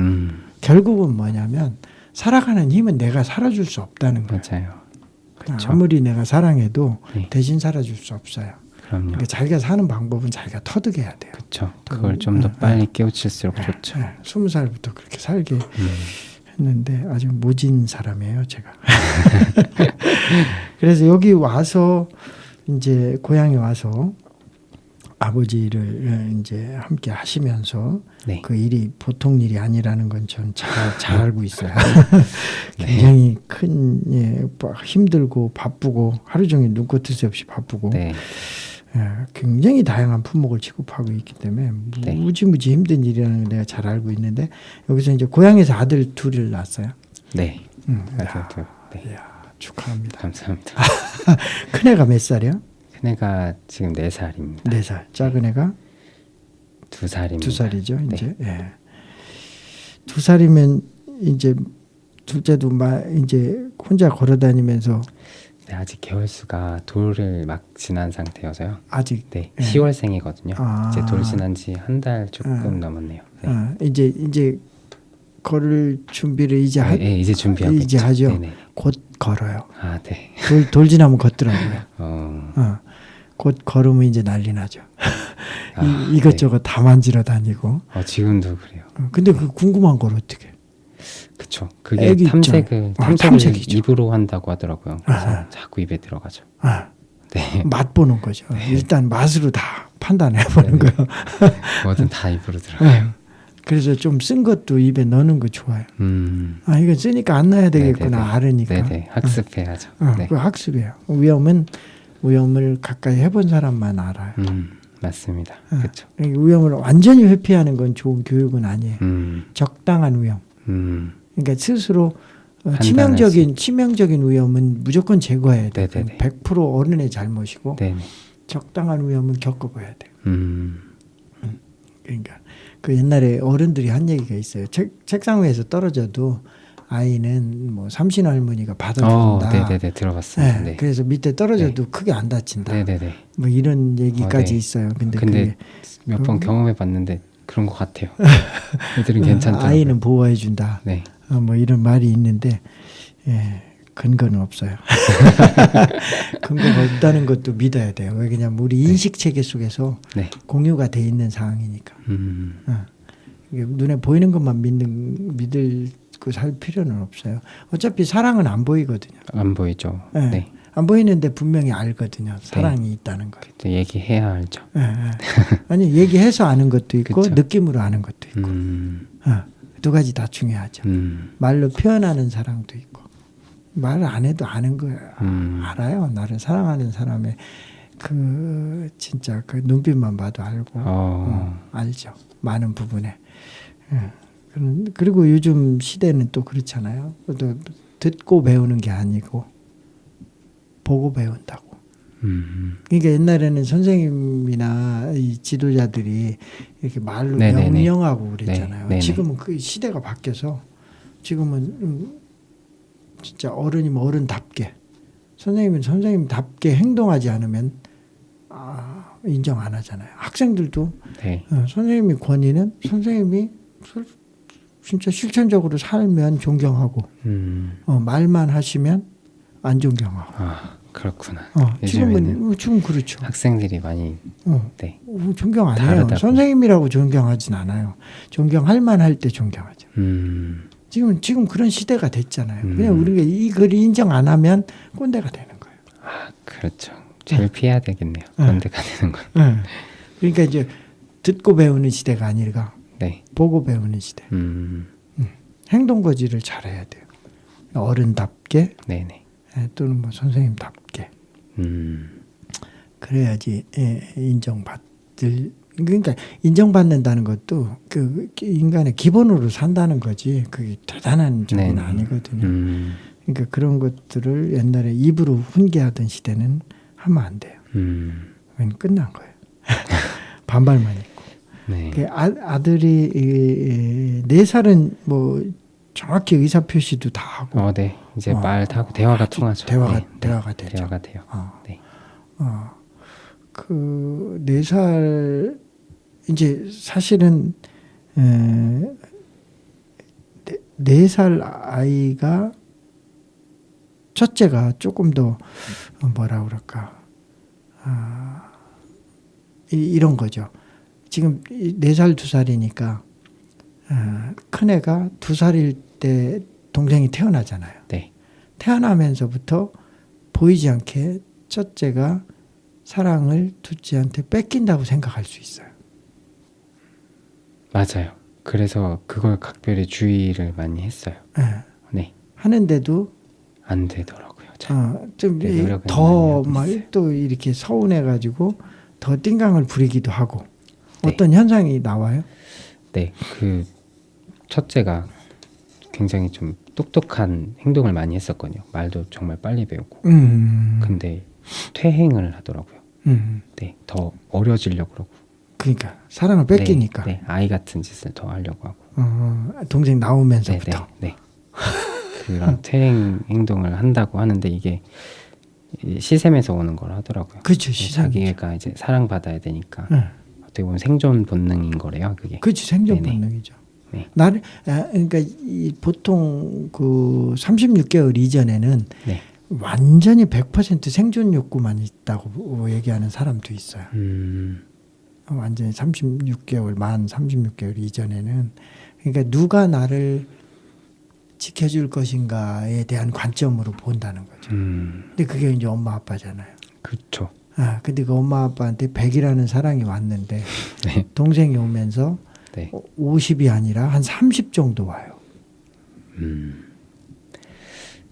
결국은 뭐냐면 살아가는 힘은 내가 살아줄 수 없다는 거예요. 맞아요. 그쵸. 아무리 내가 사랑해도 네. 대신 살아줄 수 없어요. 그럼요. 그러니까 자기가 사는 방법은 자기가 터득해야 돼요. 그렇죠. 그걸 좀 더 빨리 깨우칠수록 좋죠. 20살부터 그렇게 살게 했는데 아주 모진 사람이에요, 제가. 그래서 여기 와서 이제 고향에 와서 아버지를 이제 함께 하시면서 네. 그 일이 보통 일이 아니라는 건 전 잘 알고 있어요. 굉장히 큰 힘들고 바쁘고 하루 종일 눈코 뜰 새 없이 바쁘고 네. 굉장히 다양한 품목을 취급하고 있기 때문에 무지무지 힘든 일이라는 걸 내가 잘 알고 있는데 여기서 이제 고향에서 아들 둘을 낳았어요. 네. 맞아요. 네. 이야, 축하합니다. 감사합니다. 큰애가 몇 살이야? 큰애가 지금 4살입니다. 4살. 작은 애가 2살입니다. 2살이죠. 네. 이제 2살이면 이제 둘째도 이제 혼자 걸어다니면서 네, 아직 개월수가 돌을 막 지난 상태여서요. 아직 네, 10월생이거든요. 이제 돌 지난 지 한 달 조금 넘었네요. 네. 이제 걸을 준비를 이제 네, 이제 준비하고 이제 있죠. 하죠. 네네. 곧 걸어요. 아, 네. 돌 지나면 걷더라고요. 곧 걸으면 이제 난리 나죠. 이것저것 다 만지러 다니고. 지금도 그래요. 근데 그 궁금한 걸 어떻게? 그쵸. 그게 애기 탐색을 탐색이죠. 입으로 한다고 하더라고요. 그래서 자꾸 입에 들어가죠. 네. 맛 보는 거죠. 일단 맛으로 다 판단해 보는 거예요. 뭐든 다 입으로 들어가요. 그래서 좀 쓴 것도 입에 넣는 거 좋아요. 이거 쓰니까 안 넣어야 되겠구나. 네네네. 알으니까. 네네. 학습해야죠. 네. 그 학습이에요. 위험을 가까이 해본 사람만 알아요. 맞습니다. 그렇죠. 위험을 완전히 회피하는 건 좋은 교육은 아니에요. 적당한 위험. 그러니까 스스로 치명적인 위험은 무조건 제거해야 돼요. 네네네. 100% 어른의 잘못이고 네네. 적당한 위험은 겪어봐야 돼요. 그러니까 그 옛날에 어른들이 한 얘기가 있어요. 책상 위에서 떨어져도 아이는 뭐 삼신 할머니가 받아준다. 네네네. 들어봤습니다. 네. 그래서 밑에 떨어져도 크게 안 다친다. 네네네. 뭐 이런 얘기까지 네. 있어요. 근데 몇 번 경험해봤는데 그런 것 같아요. 애들은 괜찮더라고요. 아이는 보호해준다. 네. 뭐 이런 말이 있는데 근거는 없어요. 근거가 없다는 것도 믿어야 돼요. 왜냐하면 우리 인식 체계 속에서 네. 공유가 돼 있는 상황이니까. 이게 눈에 보이는 것만 믿고 살 필요는 없어요. 어차피 사랑은 안 보이거든요. 안 보이죠. 네. 네. 안 보이는데 분명히 알거든요. 사랑이 있다는 거. 그때 얘기해야 알죠. 아니 얘기해서 아는 것도 있고 그쵸. 느낌으로 아는 것도 있고 두 가지 다 중요하죠. 말로 표현하는 사랑도 있고 말을 안 해도 아는 거예요. 알아요. 나를 사랑하는 사람의 그 진짜 그 눈빛만 봐도 알고 알죠. 많은 부분에. 그리고 요즘 시대는 또 그렇잖아요. 또 듣고 배우는 게 아니고 보고 배운다고. 그러니까 옛날에는 선생님이나 이 지도자들이 이렇게 말로 네네네. 명령하고 그랬잖아요. 네네. 지금은 그 시대가 바뀌어서 지금은 진짜 어른이면 어른답게, 선생님은 선생님답게 행동하지 않으면 인정 안 하잖아요. 학생들도 네. 선생님이 권위는 선생님이 진짜 실천적으로 살면 존경하고 말만 하시면 안 존경하고. 아 그렇구나. 지금은 그렇죠. 학생들이 많이 네. 존경 안 해요. 다르다고. 선생님이라고 존경하진 않아요. 존경할 만할 때 존경하죠. 지금 그런 시대가 됐잖아요. 그냥 우리가 이 글을 인정 안 하면 꼰대가 되는 거예요. 아 그렇죠. 제일 피해야 되겠네요. 꼰대가 되는 건. 그러니까 이제 듣고 배우는 시대가 아니라 네. 보고 배우는 시대. 행동 거지를 잘해야 돼요. 어른답게 네네. 또는 뭐 선생님답게. 그래야지 인정받을. 그러니까 인정받는다는 것도 그 인간의 기본으로 산다는 거지. 그게 대단한 점은 네네. 아니거든요. 그러니까 그런 것들을 옛날에 입으로 훈계하던 시대는 하면 안 돼요. 왜냐면 끝난 거예요. 반발만 있고. 네. 그 아들이 4살은 뭐 정확히 의사 표시도 다 하고. 네. 이제 말 타고 대화가 통하죠. 대화가 네. 되죠. 대화가 돼요. 네. 그 4살 이제 사실은 4살 아이가 첫째가 조금 더 뭐라 그럴까 이런 거죠. 지금 4살 2살이니까 큰 애가 2살일 때 동생이 태어나잖아요. 네. 태어나면서부터 보이지 않게 첫째가 사랑을 둘째한테 뺏긴다고 생각할 수 있어요. 맞아요. 그래서 그걸 각별히 주의를 많이 했어요. 네. 하는데도 안 되더라고요. 잘. 좀 네, 노력은 더 많이 하고 막 또 이렇게 서운해가지고 더 띵강을 부리기도 하고. 네. 어떤 현상이 나와요? 네. 그 첫째가 굉장히 좀 똑똑한 행동을 많이 했었거든요. 말도 정말 빨리 배우고. 근데 퇴행을 하더라고요. 네. 더 어려지려고 그러고. 그러니까 사랑을 뺏기니까. 네. 아이 같은 짓을 더 하려고 하고. 동생 나오면서부터. 네. 그런 퇴행 행동을 한다고 하는데 이게 시샘에서 오는 걸 하더라고요. 그렇죠. 자기가 이제 사랑받아야 되니까 어떻게 보면 생존 본능인 거래요. 그게. 그렇지. 생존 네네. 본능이죠. 네. 그러니까 보통 그 36개월 이전에는 네. 완전히 100% 생존 욕구만 있다고 얘기하는 사람도 있어요. 완전히 36개월 만 36개월 이전에는 그러니까 누가 나를 지켜줄 것인가에 대한 관점으로 본다는 거죠. 근데 그게 이제 엄마 아빠잖아요. 그렇죠. 근데 그 엄마 아빠한테 100이라는 사랑이 왔는데 네. 동생이 오면서 네. 50이 아니라 한 30 정도 와요.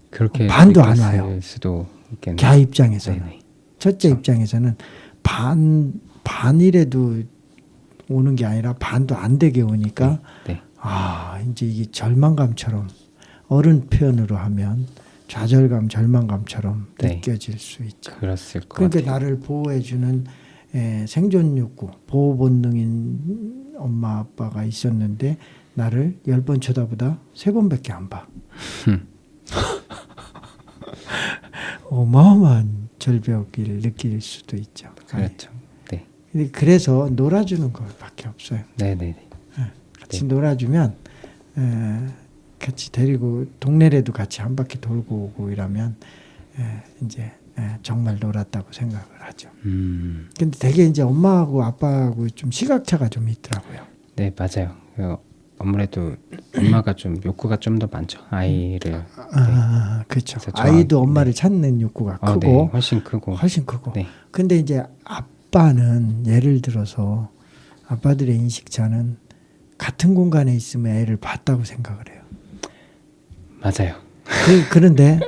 그렇게 반도 안 느꼈을 와요. 수도 있겠네요. 걔 입장에서는. 네네. 첫째 입장에서는 반이라도 오는 게 아니라 반도 안 되게 오니까 네. 이제 이게 절망감처럼 어른 표현으로 하면 좌절감, 절망감처럼 네. 느껴질 수 있죠. 그랬을 것 그러니까 같아요. 나를 보호해주는 생존 욕구, 보호 본능인 엄마 아빠가 있었는데 나를 10번 쳐다보다 3번밖에 안 봐. 어마어마한 절벽을 느낄 수도 있죠. 그렇죠. 네. 근데 그래서 놀아주는 것밖에 없어요. 네네네. 같이 놀아주면 같이 데리고 동네라도 같이 한 바퀴 돌고 오고 이러면 이제 정말 놀았다고 생각을 하죠. 근데 되게 이제 엄마하고 아빠하고 좀 시각차가 좀 있더라고요. 네 맞아요. 아무래도 엄마가 좀 욕구가 좀 더 많죠. 아이를. 그렇죠. 그래서 아이도 엄마를 찾는 욕구가 크고 네, 훨씬 크고. 훨씬 크고. 네. 근데 이제 아빠는 예를 들어서 아빠들의 인식차는 같은 공간에 있으면 애를 봤다고 생각을 해요. 맞아요. 그런데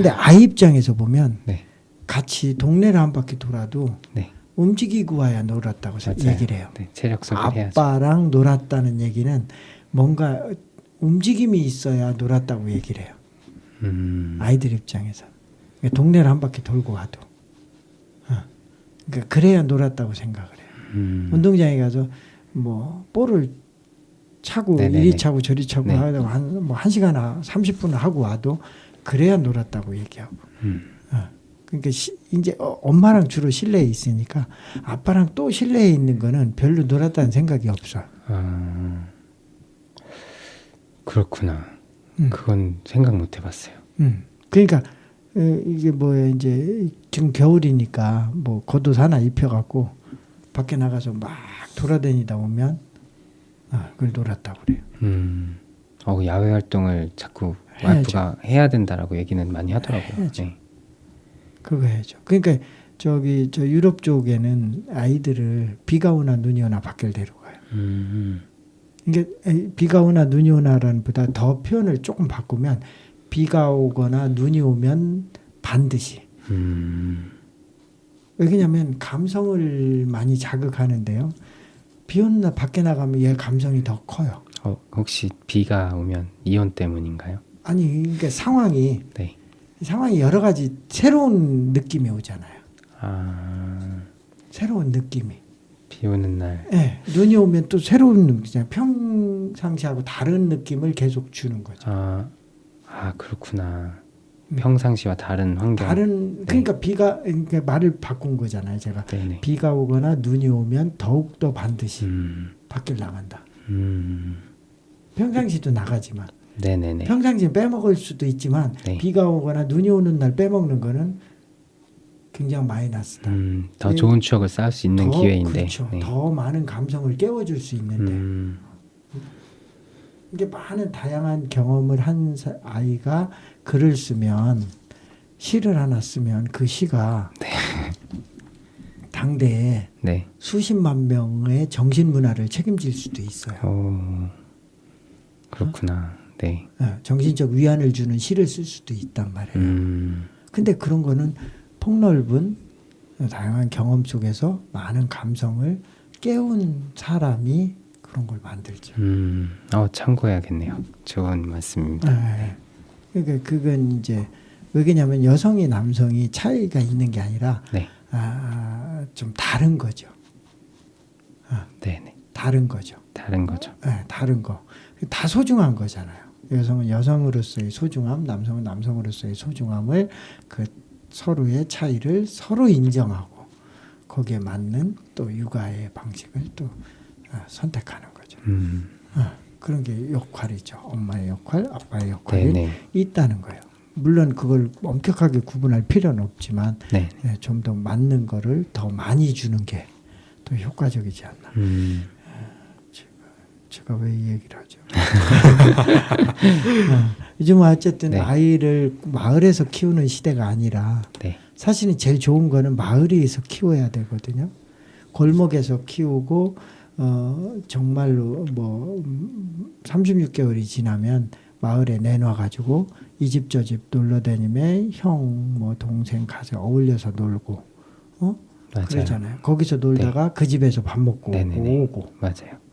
아이 입장에서 보면 네. 같이 동네를 한 바퀴 돌아도 네. 움직이고 와야 놀았다고 맞아요. 얘기를 해요. 네, 체력 소비해야죠. 아빠랑 놀았다는 얘기는 뭔가 움직임이 있어야 놀았다고 얘기를 해요. 아이들 입장에서. 그러니까 동네를 한 바퀴 돌고 와도. 그러니까 그래야 놀았다고 생각을 해요. 운동장에 가서 뭐 볼을 차고 네네네. 이리 차고 저리 차고 네. 하다가 한 시간 30분 하고 와도 그래야 놀았다고 얘기하고. 그러니까 이제 엄마랑 주로 실내에 있으니까 아빠랑 또 실내에 있는 거는 별로 놀았다는 생각이 없어. 그렇구나. 그건 생각 못 해봤어요. 그러니까 이게 뭐야 이제 지금 겨울이니까 뭐 겉옷 하나 입혀갖고 밖에 나가서 막 돌아다니다 오면 그걸 놀았다고 그래요. 야외 활동을 자꾸 해야죠. 와이프가 해야 된다라고 얘기는 많이 하더라고요. 해야죠. 네. 그거 해야죠. 그러니까 저 유럽 쪽에는 아이들을 비가 오나 눈이 오나 밖을 데리고 가요. 그러니까 비가 오나 눈이 오나라는 보다 더 표현을 조금 바꾸면 비가 오거나 눈이 오면 반드시. 왜냐하면 감성을 많이 자극하는데요. 비 오는 날 밖에 나가면 얘 감성이 더 커요. 혹시 비가 오면 이혼 때문인가요? 아니 그러니까 상황이 네. 여러 가지 새로운 느낌이 오잖아요. 새로운 느낌이. 비 오는 날. 네, 눈이 오면 또 새로운 느낌이잖아요. 평상시하고 다른 느낌을 계속 주는 거죠. 그렇구나. 평상시와 다른 환경. 그러니까 그러니까 말을 바꾼 거잖아요. 제가 네네. 비가 오거나 눈이 오면 더욱 더 반드시 밖을 나간다. 평상시도 나가지만 네네네. 평상시에 빼먹을 수도 있지만 네. 비가 오거나 눈이 오는 날 빼먹는 거는 굉장히 마이너스다. 더 좋은 추억을 쌓을 수 있는 기회인데. 그렇죠. 네. 더 많은 감성을 깨워줄 수 있는데 이게 많은 다양한 경험을 한 아이가 글을 쓰면 시를 하나 쓰면 그 시가 당대에 네. 수십만 명의 정신 문화를 책임질 수도 있어요. 그렇구나. 네. 정신적 위안을 주는 시를 쓸 수도 있단 말이에요. 근데 그런 거는 폭넓은 다양한 경험 속에서 많은 감성을 깨운 사람이 그런 걸 만들죠. 참고해야겠네요. 좋은 말씀입니다. 네. 그러니까 그건 이제 왜냐하면 여성이 남성이 차이가 있는 게 아니라 네. 좀 다른 거죠. 네네. 다른 거죠. 다른 거죠. 네, 다른 거. 다 소중한 거잖아요. 여성은 여성으로서의 소중함, 남성은 남성으로서의 소중함을 그 서로의 차이를 서로 인정하고 거기에 맞는 또 육아의 방식을 또 선택하는 거죠. 그런 게 역할이죠. 엄마의 역할, 아빠의 역할이 네네. 있다는 거예요. 물론 그걸 엄격하게 구분할 필요는 없지만 네. 좀 더 맞는 거를 더 많이 주는 게 더 효과적이지 않나. 제가 왜 이 얘기를 하죠? 요즘은 어쨌든 네. 아이를 마을에서 키우는 시대가 아니라 네. 사실은 제일 좋은 거는 마을에서 키워야 되거든요. 골목에서 키우고 정말로 뭐 36개월이 지나면 마을에 내놔가지고 이 집 저 집 놀러 다니며 형 뭐 동생 가서 어울려서 놀고 맞아요. 그러잖아요. 거기서 놀다가 그 집에서 밥 먹고 네네네. 오고 맞아요.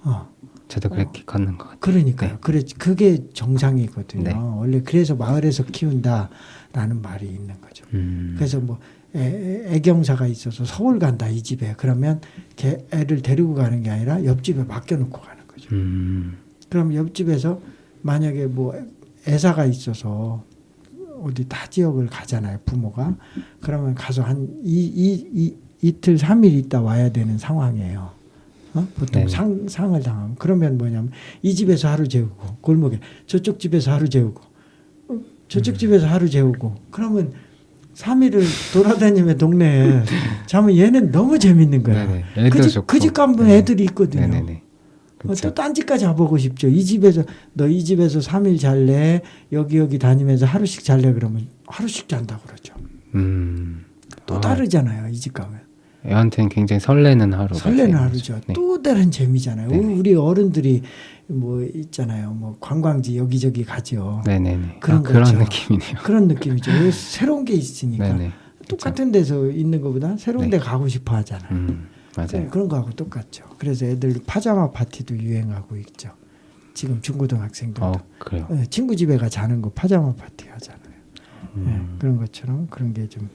저도 그렇게 걷는 것 같아요. 그러니까요. 네. 그게 정상이거든요. 네. 원래 그래서 마을에서 키운다라는 말이 있는 거죠. 그래서 뭐 애경사가 있어서 서울 간다 이 집에 그러면 애를 데리고 가는 게 아니라 옆집에 맡겨놓고 가는 거죠. 그럼 옆집에서 만약에 뭐 애사가 있어서 어디 타 지역을 가잖아요. 부모가. 그러면 가서 한 이틀 3일 있다 와야 되는 상황이에요. 보통 상을 당하면. 그러면 뭐냐면 이 집에서 하루 재우고 골목에 저쪽 집에서 하루 재우고 저쪽 집에서 하루 재우고 그러면 3일을 돌아다니며 동네에 자면 얘는 너무 재밌는 거야. 네네. 애도 좋고. 그 집 가면 네네. 애들이 있거든요. 네네네. 또 딴 집까지 가보고 싶죠. 이 집에서 너 이 집에서 3일 잘래 여기 다니면서 하루씩 잘래 그러면 하루씩 잔다고 그러죠. 또 다르잖아요. 이 집 가면. 애한테는 굉장히 설레는 하루가 설레는 되는 하루죠. 거죠. 네. 또 다른 재미잖아요. 네네. 우리 어른들이 뭐 있잖아요. 뭐 관광지 여기저기 가죠. 네네네. 그런 그런 거죠. 느낌이네요. 그런 느낌이죠. 왜 새로운 게 있으니까. 네네. 똑같은 데서 있는 것보다 새로운 네. 데 가고 싶어 하잖아요. 맞아요. 그런 거하고 똑같죠. 그래서 애들 파자마 파티도 유행하고 있죠. 지금 중고등학생들도 그래요. 친구 집에 가 자는 거 파자마 파티 하잖아요. 그런 것처럼 그런 게 좀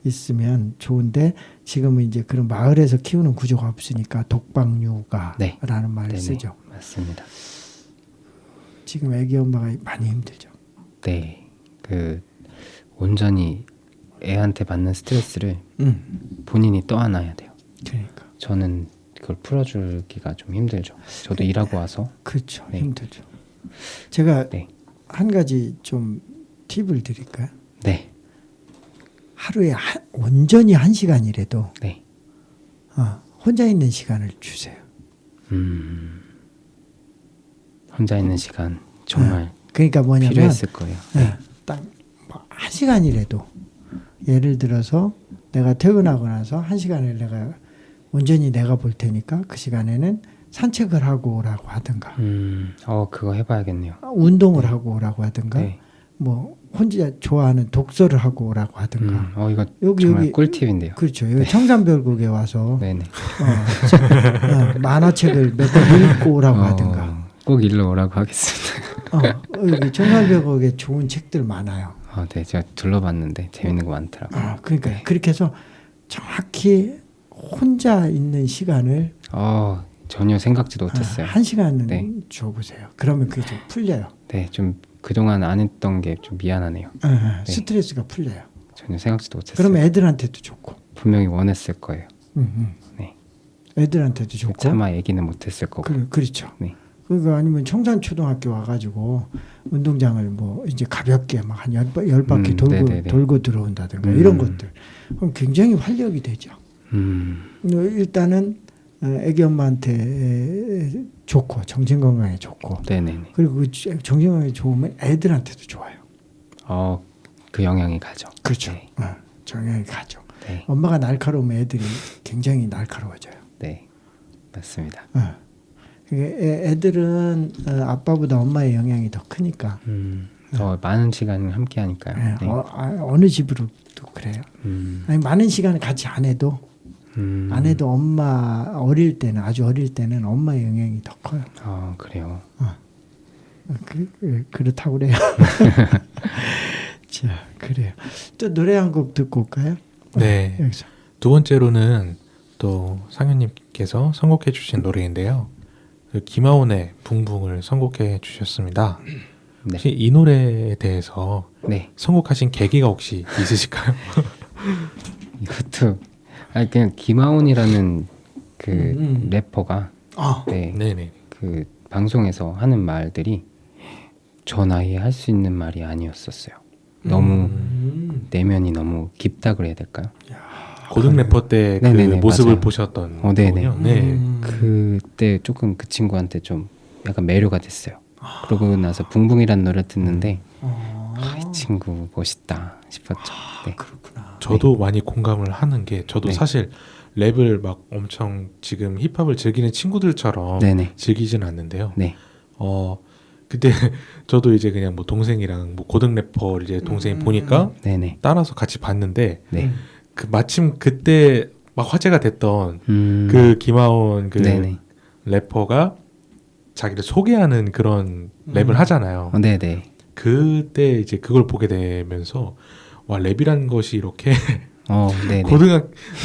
있으면 좋은데 지금은 이제 그런 마을에서 키우는 구조가 없으니까 독박육아라는 말을 네네. 쓰죠. 맞습니다. 지금 애기 엄마가 많이 힘들죠. 네, 그 온전히 애한테 받는 스트레스를 본인이 떠안아야 돼요. 그러니까 저는 그걸 풀어주기가 좀 힘들죠. 저도 일하고 와서. 그렇죠. 네. 힘들죠. 제가 네. 한 가지 좀 팁을 드릴까요? 네, 하루에 온전히 1시간이라도 네. 혼자 있는 시간을 주세요. 혼자 있는 시간 정말 그러니까 뭐냐면 필요했을 거예요. 네. 딱 1시간이라도 예를 들어서 내가 퇴근하고 나서 1시간을 내가 온전히 내가 볼 테니까 그 시간에는 산책을 하고 오라고 하든가 그거 해봐야겠네요. 운동을 하고 오라고 하든가 네. 뭐 혼자 좋아하는 독서를 하고 오라고 하든가 이거 여기 정말 여기 꿀팁인데요. 그렇죠. 여기 청산별곡에 와서 네네. 만화책을 몇 권 읽고 오라고 하든가 꼭 일로 오라고 하겠습니다. 여기 청산별곡에 좋은 책들 많아요. 네, 제가 둘러봤는데 재밌는 거 많더라고요. 그러니까 네. 그렇게 해서 정확히 혼자 있는 시간을 전혀 생각지도 못했어요. 1시간은 네. 줘보세요. 그러면 그게 좀 풀려요. 네, 좀 그동안 안 했던 게 좀 미안하네요. 네. 스트레스가 풀려요. 전혀 생각지도 못했어요. 그러면 애들한테도 좋고. 분명히 원했을 거예요. 네. 애들한테도 좋고. 차마 얘기는 못했을 거고. 그렇죠. 네. 그러니까 아니면 청산초등학교 와가지고 운동장을 뭐 이제 가볍게 막 한 10바퀴 돌고 들어온다든가 이런 것들. 그럼 굉장히 활력이 되죠. 일단은 애기 엄마한테 좋고 정신건강에 좋고. 네네네. 그리고 그 정신건강에 좋으면 애들한테도 좋아요. 그 영향이 가죠. 그렇죠. 네. 영향이 가죠. 네. 엄마가 날카로우면 애들이 굉장히 날카로워져요. 네, 맞습니다. 애들은 아빠보다 엄마의 영향이 더 크니까. 더 많은 시간을 함께 하니까요. 네. 어느 집으로도 그래요. 아니, 많은 시간을 같이 안 해도 엄마 아주 어릴 때는 엄마의 영향이 더 커요. 그래요. 그렇다고 그래요. 자, 그래요. 또 노래 한 곡 듣고 올까요? 네. 여기서. 두 번째로는 또 상현님께서 선곡해 주신 노래인데요. 그 김하온의 붕붕을 선곡해 주셨습니다. 네. 혹시 이 노래에 대해서 네. 선곡하신 계기가 혹시 있으실까요? 이것도 그냥 김하온이라는 그 래퍼가 네, 네네. 그 방송에서 하는 말들이 저 나이에 할 수 있는 말이 아니었었어요. 너무 내면이 너무 깊다 그래야 될까요? 고등 래퍼 때 그 네네네, 모습을 맞아요. 보셨던 네네. 거군요. 네. 그때 조금 그 친구한테 좀 약간 매료가 됐어요. 그러고 나서 붕붕이라는 노래 듣는데 이 친구 멋있다 싶었죠. 네. 그렇구나. 저도 많이 공감을 하는 게 저도 네. 사실 랩을 막 엄청 지금 힙합을 즐기는 친구들처럼 네네. 즐기진 않는데요. 네. 그때 저도 이제 그냥 뭐 동생이랑 뭐 고등 래퍼 이제 동생이 보니까 네네. 따라서 같이 봤는데 네. 그 마침 그때 막 화제가 됐던 그 김하온 그 네네. 래퍼가 자기를 소개하는 그런 랩을 하잖아요. 네네. 그때 이제 그걸 보게 되면서 와 랩이라는 것이 이렇게 네네.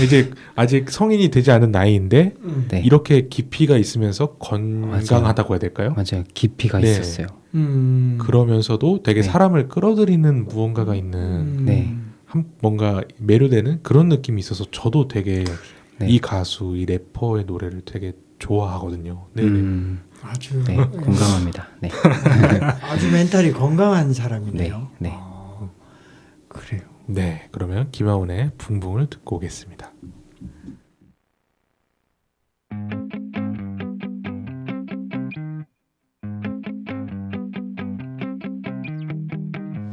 이제 아직 성인이 되지 않은 나이인데 네. 이렇게 깊이가 있으면서 건강하다고 해야 될까요? 맞아요. 깊이가 네. 있었어요. 그러면서도 되게 네. 사람을 끌어들이는 무언가가 있는 네. 뭔가 매료되는 그런 느낌이 있어서 저도 되게 네. 이 가수, 이 래퍼의 노래를 되게 좋아하거든요. 네네. 아주 네, 공감합니다. 네. 아주 멘탈이 건강한 사람이네요. 네, 네. 그래요. 네, 그러면 김하온의 붕붕을 듣고 오겠습니다.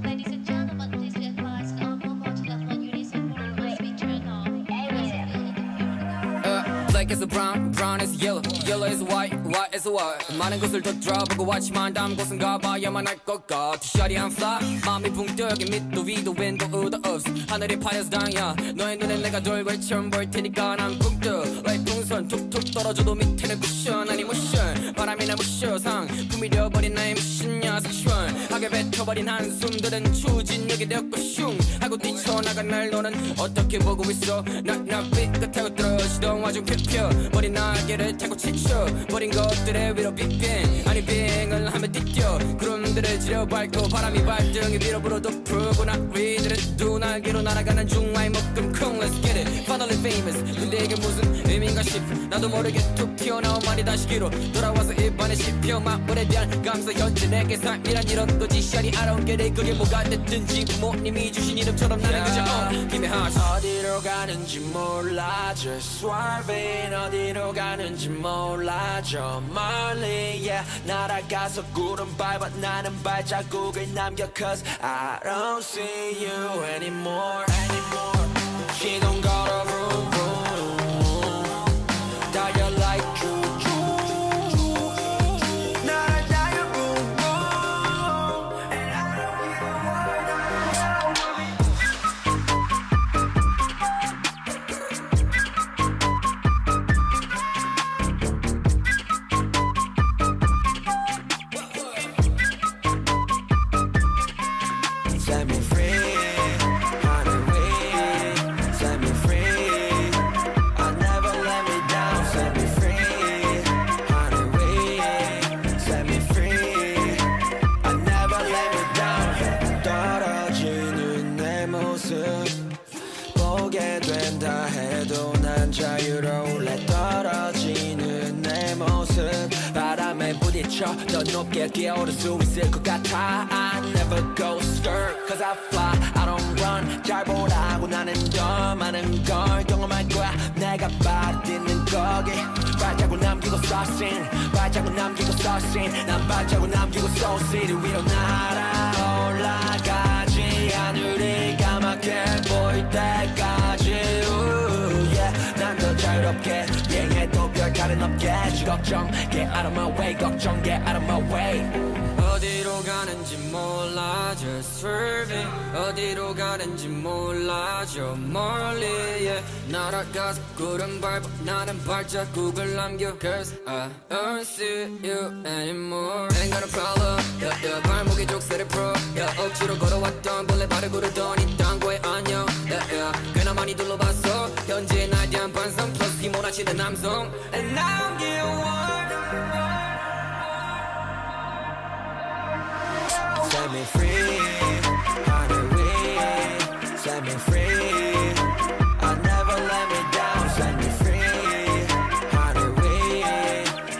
Ladies and gentlemen, please be advised all mobile telephone units and phone lines be turned off. Like is brown, brown is yellow, yellow is white, white is white. 많은 것을 더 들어보고 왔지만 다음 곳은 가봐야만 할 것 같아. 샤리 I'm fly, 마음이 붕 떠 여기 밑도 위도 윈도 우도 없어. 하늘이 파여서 당야 너의 눈에 내가 돌고 처음 볼 테니까 난 붕 떠. like 풍선 툭툭 떨어져도 밑에는 쿠션 아니 모션. 바람이나 부셔 상품이 되어버린 나의 미션이야 섹슈얼하게 뱉어버린 한숨들은 추진력이 되었고 슝 하고 뛰쳐나간 날 너는 어떻게 보고 있어. 나 삐끗하고 떨어지던 와중 펴 버린 날개를 타고 지쳐 버린 것들의 위로 빅뱅 아니 빙을 하며 뛰뛰어 구름들을 지려 밟고 바람이 발등에 위로 불어도 푸고 나 위들은 두 날개로 날아가는 중 마이 목금 쿵 Let's get it finally famous 근데 이게 무슨 의미인가 싶어 나도 모르게 툭 튀어나온 말이 다시 기로 돌아와서 입안에 씹혀 마음에 대한 감사 현재 내게 삶이란 이런 거지 샤리 I don't get it 그게 뭐가 됐든지 부모님이 주신 이름처럼 나는 그저 김의 하트 어디로 가는지 몰라 Just swerving 어디로 가는지 몰라 저 멀리 yeah 날아가서 구름 밟아 나는 발자국을 남겨 Cause I don't see you anymore 시동 걸어 vroom vroom 달려 like choo-choo 나를 달려 vroom vroom And I don't give a Set me free, honey, we set me free. I never let me down. Set me free, honey, we set me free. I never let me down. 떨어지는 내 모습 보게 된다 해도 난 자유로울래. 떨어지는 내 모습 바람에 부딪혀 더 높게 기어오를 수 있을 것 같아. I never go skirt cause I fly I don't run 잘 보라고 나는 더 많은 걸 경험할 거야. 내가 발을 딛는 거기 발자국 남기고 saucing 발자국 남기고 saucing 난 발자국 남기고 soul city 위로 날아올라가지 하늘이 까맣게 보일 때까지 yeah. 난 더 자유롭게 비행해도 별다른 없게 걱정 get out of my way 걱정 get out of my way 어디로 가는지 몰라 just swerving 어디로 가는지 몰라 저 멀리 yeah. 날아가서 구름 밟아 나는 발자국을 남겨 Cause I don't see you anymore Ain't got a problem yeah, yeah. 발목에 족쇄를 풀어 yeah. 억지로 걸어왔던 본래 발을 구르더니 땅고에 안녕 yeah, yeah. 꽤나 많이 둘러봤어 현재의 나에 대한 반성 플러스 휘몰아치는 남성 And I'm the one Set me free, honey, we set me free. I never let me down. Set me free, honey, we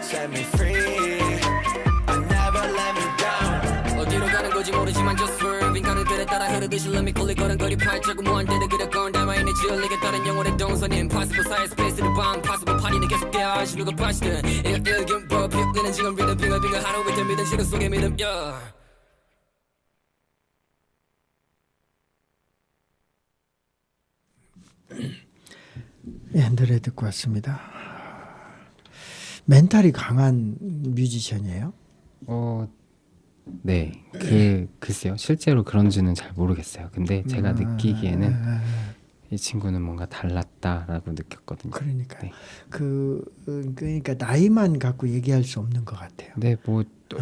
set me free. I never let me down. 어디로 가는 건지 모르지만 just swerving 가는 들에 따라 흐르듯이 let me 걸리거리 발자국 무한대를 그려건 담아있는 지을리게 따른 영혼의 동선이 impossible 사이 스페이스를 방 possible 파리는 계속되어 아쉬우고 빠지든 일견법 피우는 지금 리듬 빙글빙글 하루 이틀 믿은 시간 속의 믿음 yeah. 예, 노래 듣고 왔습니다. 멘탈이 강한 뮤지션이에요? 네, 글쎄요. 실제로 그런지는 잘 모르겠어요. 근데 제가 느끼기에는 이 친구는 뭔가 달랐다라고 느꼈거든요. 그러니까 네. 그러니까 나이만 갖고 얘기할 수 없는 것 같아요. 네, 뭐 또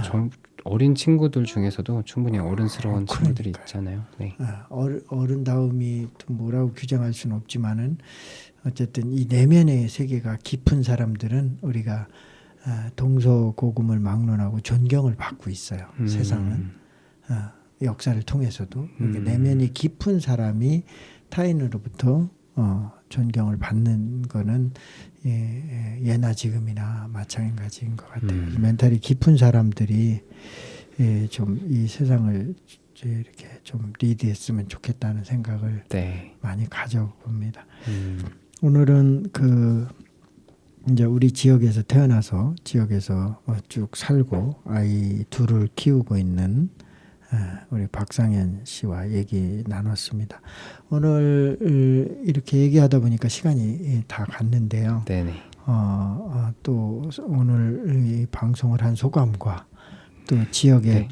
어린 친구들 중에서도 충분히 어른스러운 친구들이 그러니까요. 있잖아요. 네. 어른다움이 또 뭐라고 규정할 수는 없지만은 어쨌든 이 내면의 세계가 깊은 사람들은 우리가 동서고금을 막론하고 존경을 받고 있어요. 세상은 역사를 통해서도 이렇게 내면이 깊은 사람이 타인으로부터 존경을 받는 거는 예나 지금이나 마찬가지인 것 같아요. 멘탈이 깊은 사람들이 좀 이 세상을 이렇게 좀 리드했으면 좋겠다는 생각을 네. 많이 가져봅니다. 오늘은 이제 우리 지역에서 태어나서 지역에서 쭉 살고 아이 둘을 키우고 있는 우리 박상현 씨와 얘기 나눴습니다. 오늘 이렇게 얘기하다 보니까 시간이 다 갔는데요. 네네. 또 오늘 이 방송을 한 소감과 또 지역에 네.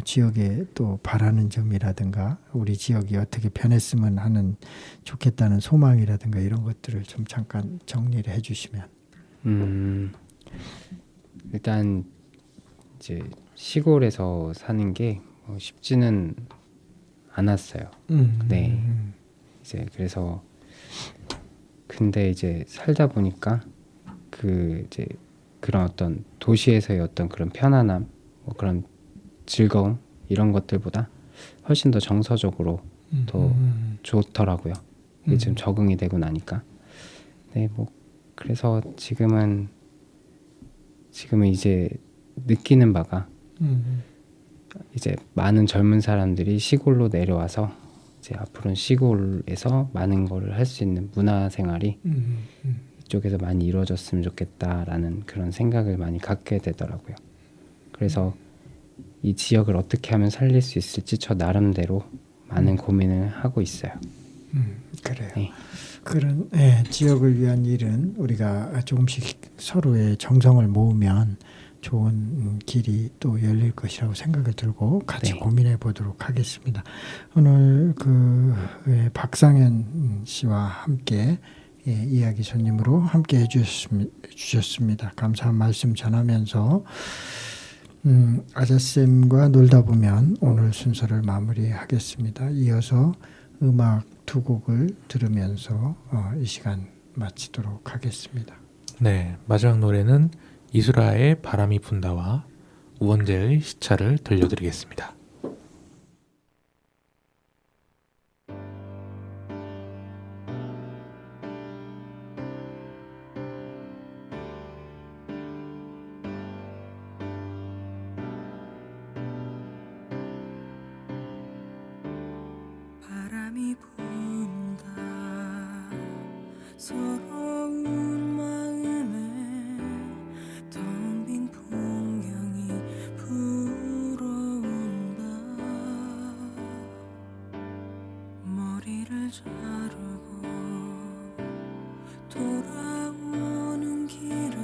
지역에 또 바라는 점이라든가 우리 지역이 어떻게 변했으면 하는 좋겠다는 소망이라든가 이런 것들을 좀 잠깐 정리를 해주시면. 일단 이제 시골에서 사는 게 쉽지는 않았어요. 네. 이제 그래서 근데 이제 살다 보니까 그 이제 그런 어떤 도시에서의 어떤 그런 편안함, 뭐 그런 즐거움 이런 것들보다 훨씬 더 정서적으로 더 좋더라고요. 이게 좀 적응이 되고 나니까. 네, 뭐 그래서 지금은 이제 느끼는 바가 이제 많은 젊은 사람들이 시골로 내려와서 이제 앞으로는 시골에서 많은 거를 할 수 있는 문화 생활이 이쪽에서 많이 이루어졌으면 좋겠다라는 그런 생각을 많이 갖게 되더라고요. 그래서 이 지역을 어떻게 하면 살릴 수 있을지 저 나름대로 많은 고민을 하고 있어요. 그래요. 네. 그런 지역을 위한 일은 우리가 조금씩 서로의 정성을 모으면 좋은 길이 또 열릴 것이라고 생각이 들고 같이 네. 고민해 보도록 하겠습니다. 오늘 박상현 씨와 함께 이야기 손님으로 함께 해주셨습니다. 감사한 말씀 전하면서 아자쌤과 놀다 보면 오늘 순서를 마무리하겠습니다. 이어서 음악 두 곡을 들으면서 이 시간 마치도록 하겠습니다. 네, 마지막 노래는 이수라의 바람이 분다와 우원재의 시차를 들려드리겠습니다. 바람이 분다 서러운 마음에 텅 빈 풍경이 불어온다 머리를 자르고 돌아오는 길에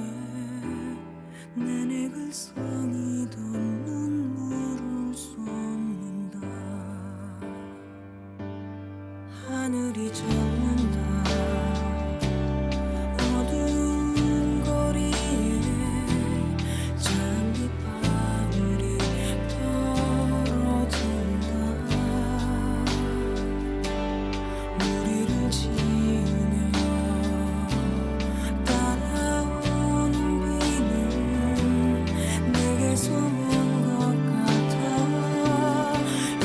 내내 글썽이던 눈물을 쏟는다 하늘이 젖는다 어두운 거리에 잔디바늘이 떨어진다 무리를 지으며 따라오는 비는 내게서 먼 것 같아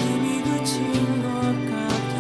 이미 그친 것 같아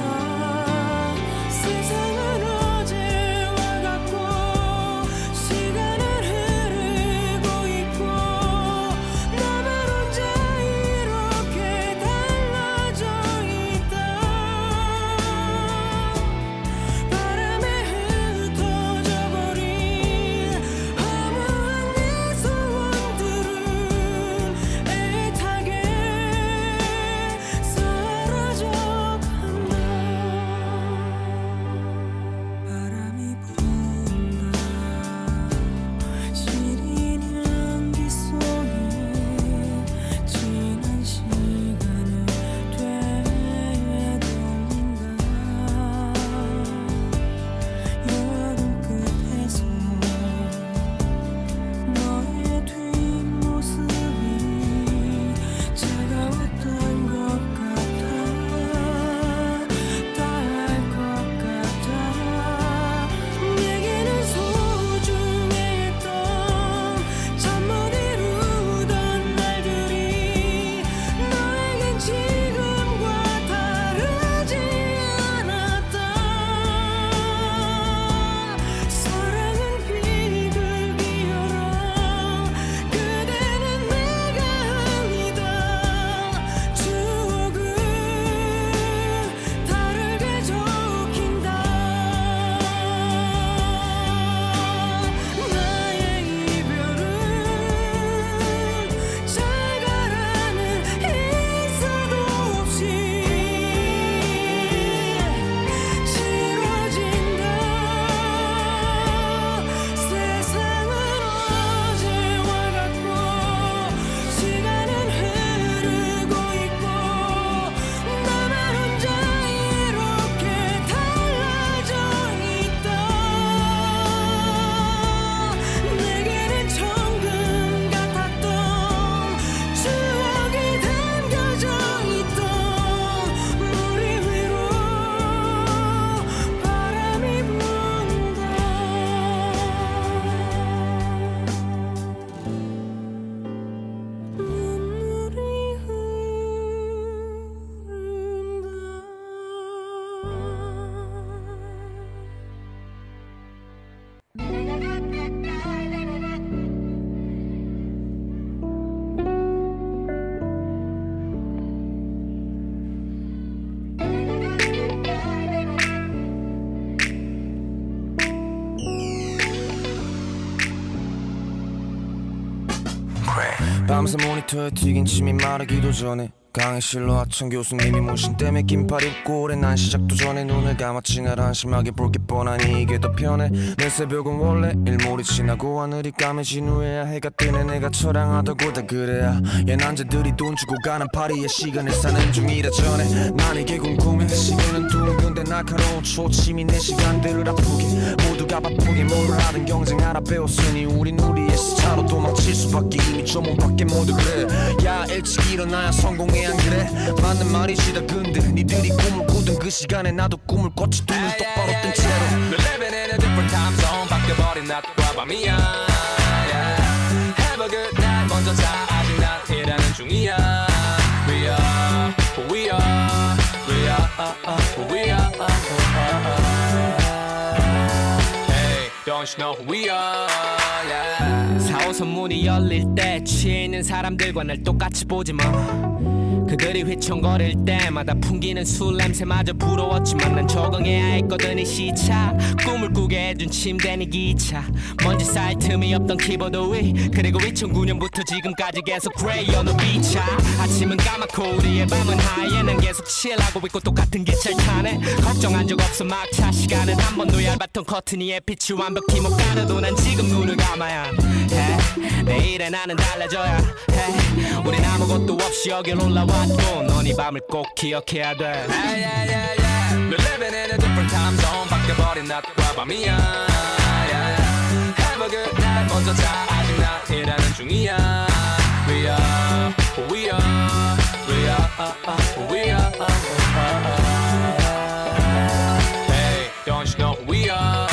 밤새 모니터에 튀긴 침이 마르기도 전에 강의실로 하천 교수님이 모신 때문에 긴팔 입고 오래 난 시작도 전에 눈을 감았지 날 한심하게 볼 게 뻔하니 이게 더 편해 내 새벽은 원래 일몰이 지나고 하늘이 까매진 후에야 해가 뜨네 내가 처량하다고 다 그래야 얘 남자들이 돈 주고 가는 파리에 시간을 사는 중이라 전에 난 이게 궁금해 시계는 둥근데 날카로운 초침이 내 시간들을 아프게 모두가 바쁘게 뭘 하든 경쟁 알아배웠으니 우린 우리의 스타로 도망칠 수밖에 이미 저 몸 밖에 모두 그래 야 일찍 일어나야 성공해 안 그래 맞는 말이지 다 근데 니들이 꿈을 꾸던 그 시간에 나도 꿈을 꿨지 눈을 똑바로 뜬 채로 We're living in a different time zone 바뀌어버린 낮과 밤이야 Have a good night 먼저 자 아직 난 일하는 중이야 We are who we are We are who we are Hey don't you know who we are yeah. 4호선 문이 열릴 때 취해 있는 사람들과 날 똑같이 보지 마 그들이 휘청거릴 때마다 풍기는 술 냄새마저 부러웠지만 난 적응해야 했거든 이 시차 꿈을 꾸게 해준 침대니 기차 먼지 쌓일 틈이 없던 키보드 위 그리고 2009년부터 지금까지 계속 그레이 어느 비차 아침은 까맣고 우리의 밤은 하얘 난 계속 칠하고 있고 똑같은 기차를 타네 걱정한 적 없어 막차 시간은 한 번도 얇았던 커튼 위에 빛이 완벽히 못 가려도 난 지금 눈을 감아야 해 내일의 나는 달라져야 해 우린 아무것도 없이 여길 올라왔고 넌 이 밤을 꼭 기억해야 돼 We're living in a different time zone 바뀌어버린 낮과 밤이야 Have a good night 먼저 자 아직 난 일하는 중이야 We are who we are We are who we are Hey don't you know who we are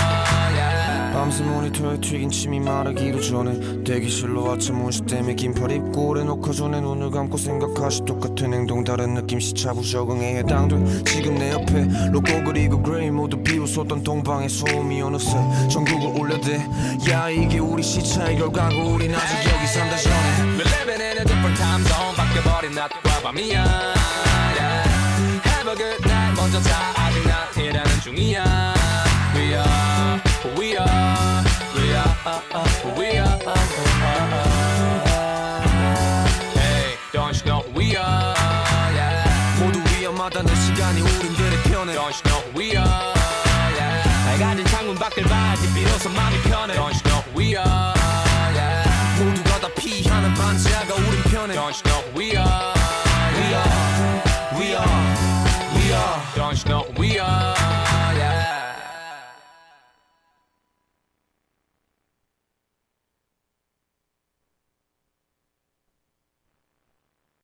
밤새 모니터에 튀긴 침이 마르기도 전에 대기실로 아침 문시 때문에 긴팔 입고 오래 녹화 전에 눈을 감고 생각하시 똑같은 행동 다른 느낌 시차부 적응에 해당돼 지금 내 옆에 로고 그리고 그레이 모두 비웃었던 동방의 소음이 어느새 전국을 울려대 야 이게 우리 시차의 결과고 우린 아직 여기 산다 전에 We're living in a different time zone 바뀌어버린 낮과 밤이야 Have a good night 먼저 자 아직 난 일하는 중이야 We are who we are We are who we are Hey don't you know who we are 모두 위험하다는 시간이 우린들의 편에 Don't you know who we are 밝아진 창문 밖을 봐야지 비로소 마음이 편해 Don't you know who we are 모두가 다 피하는 반지하가 우린 편에 Don't you know who we are We are Don't you know who we are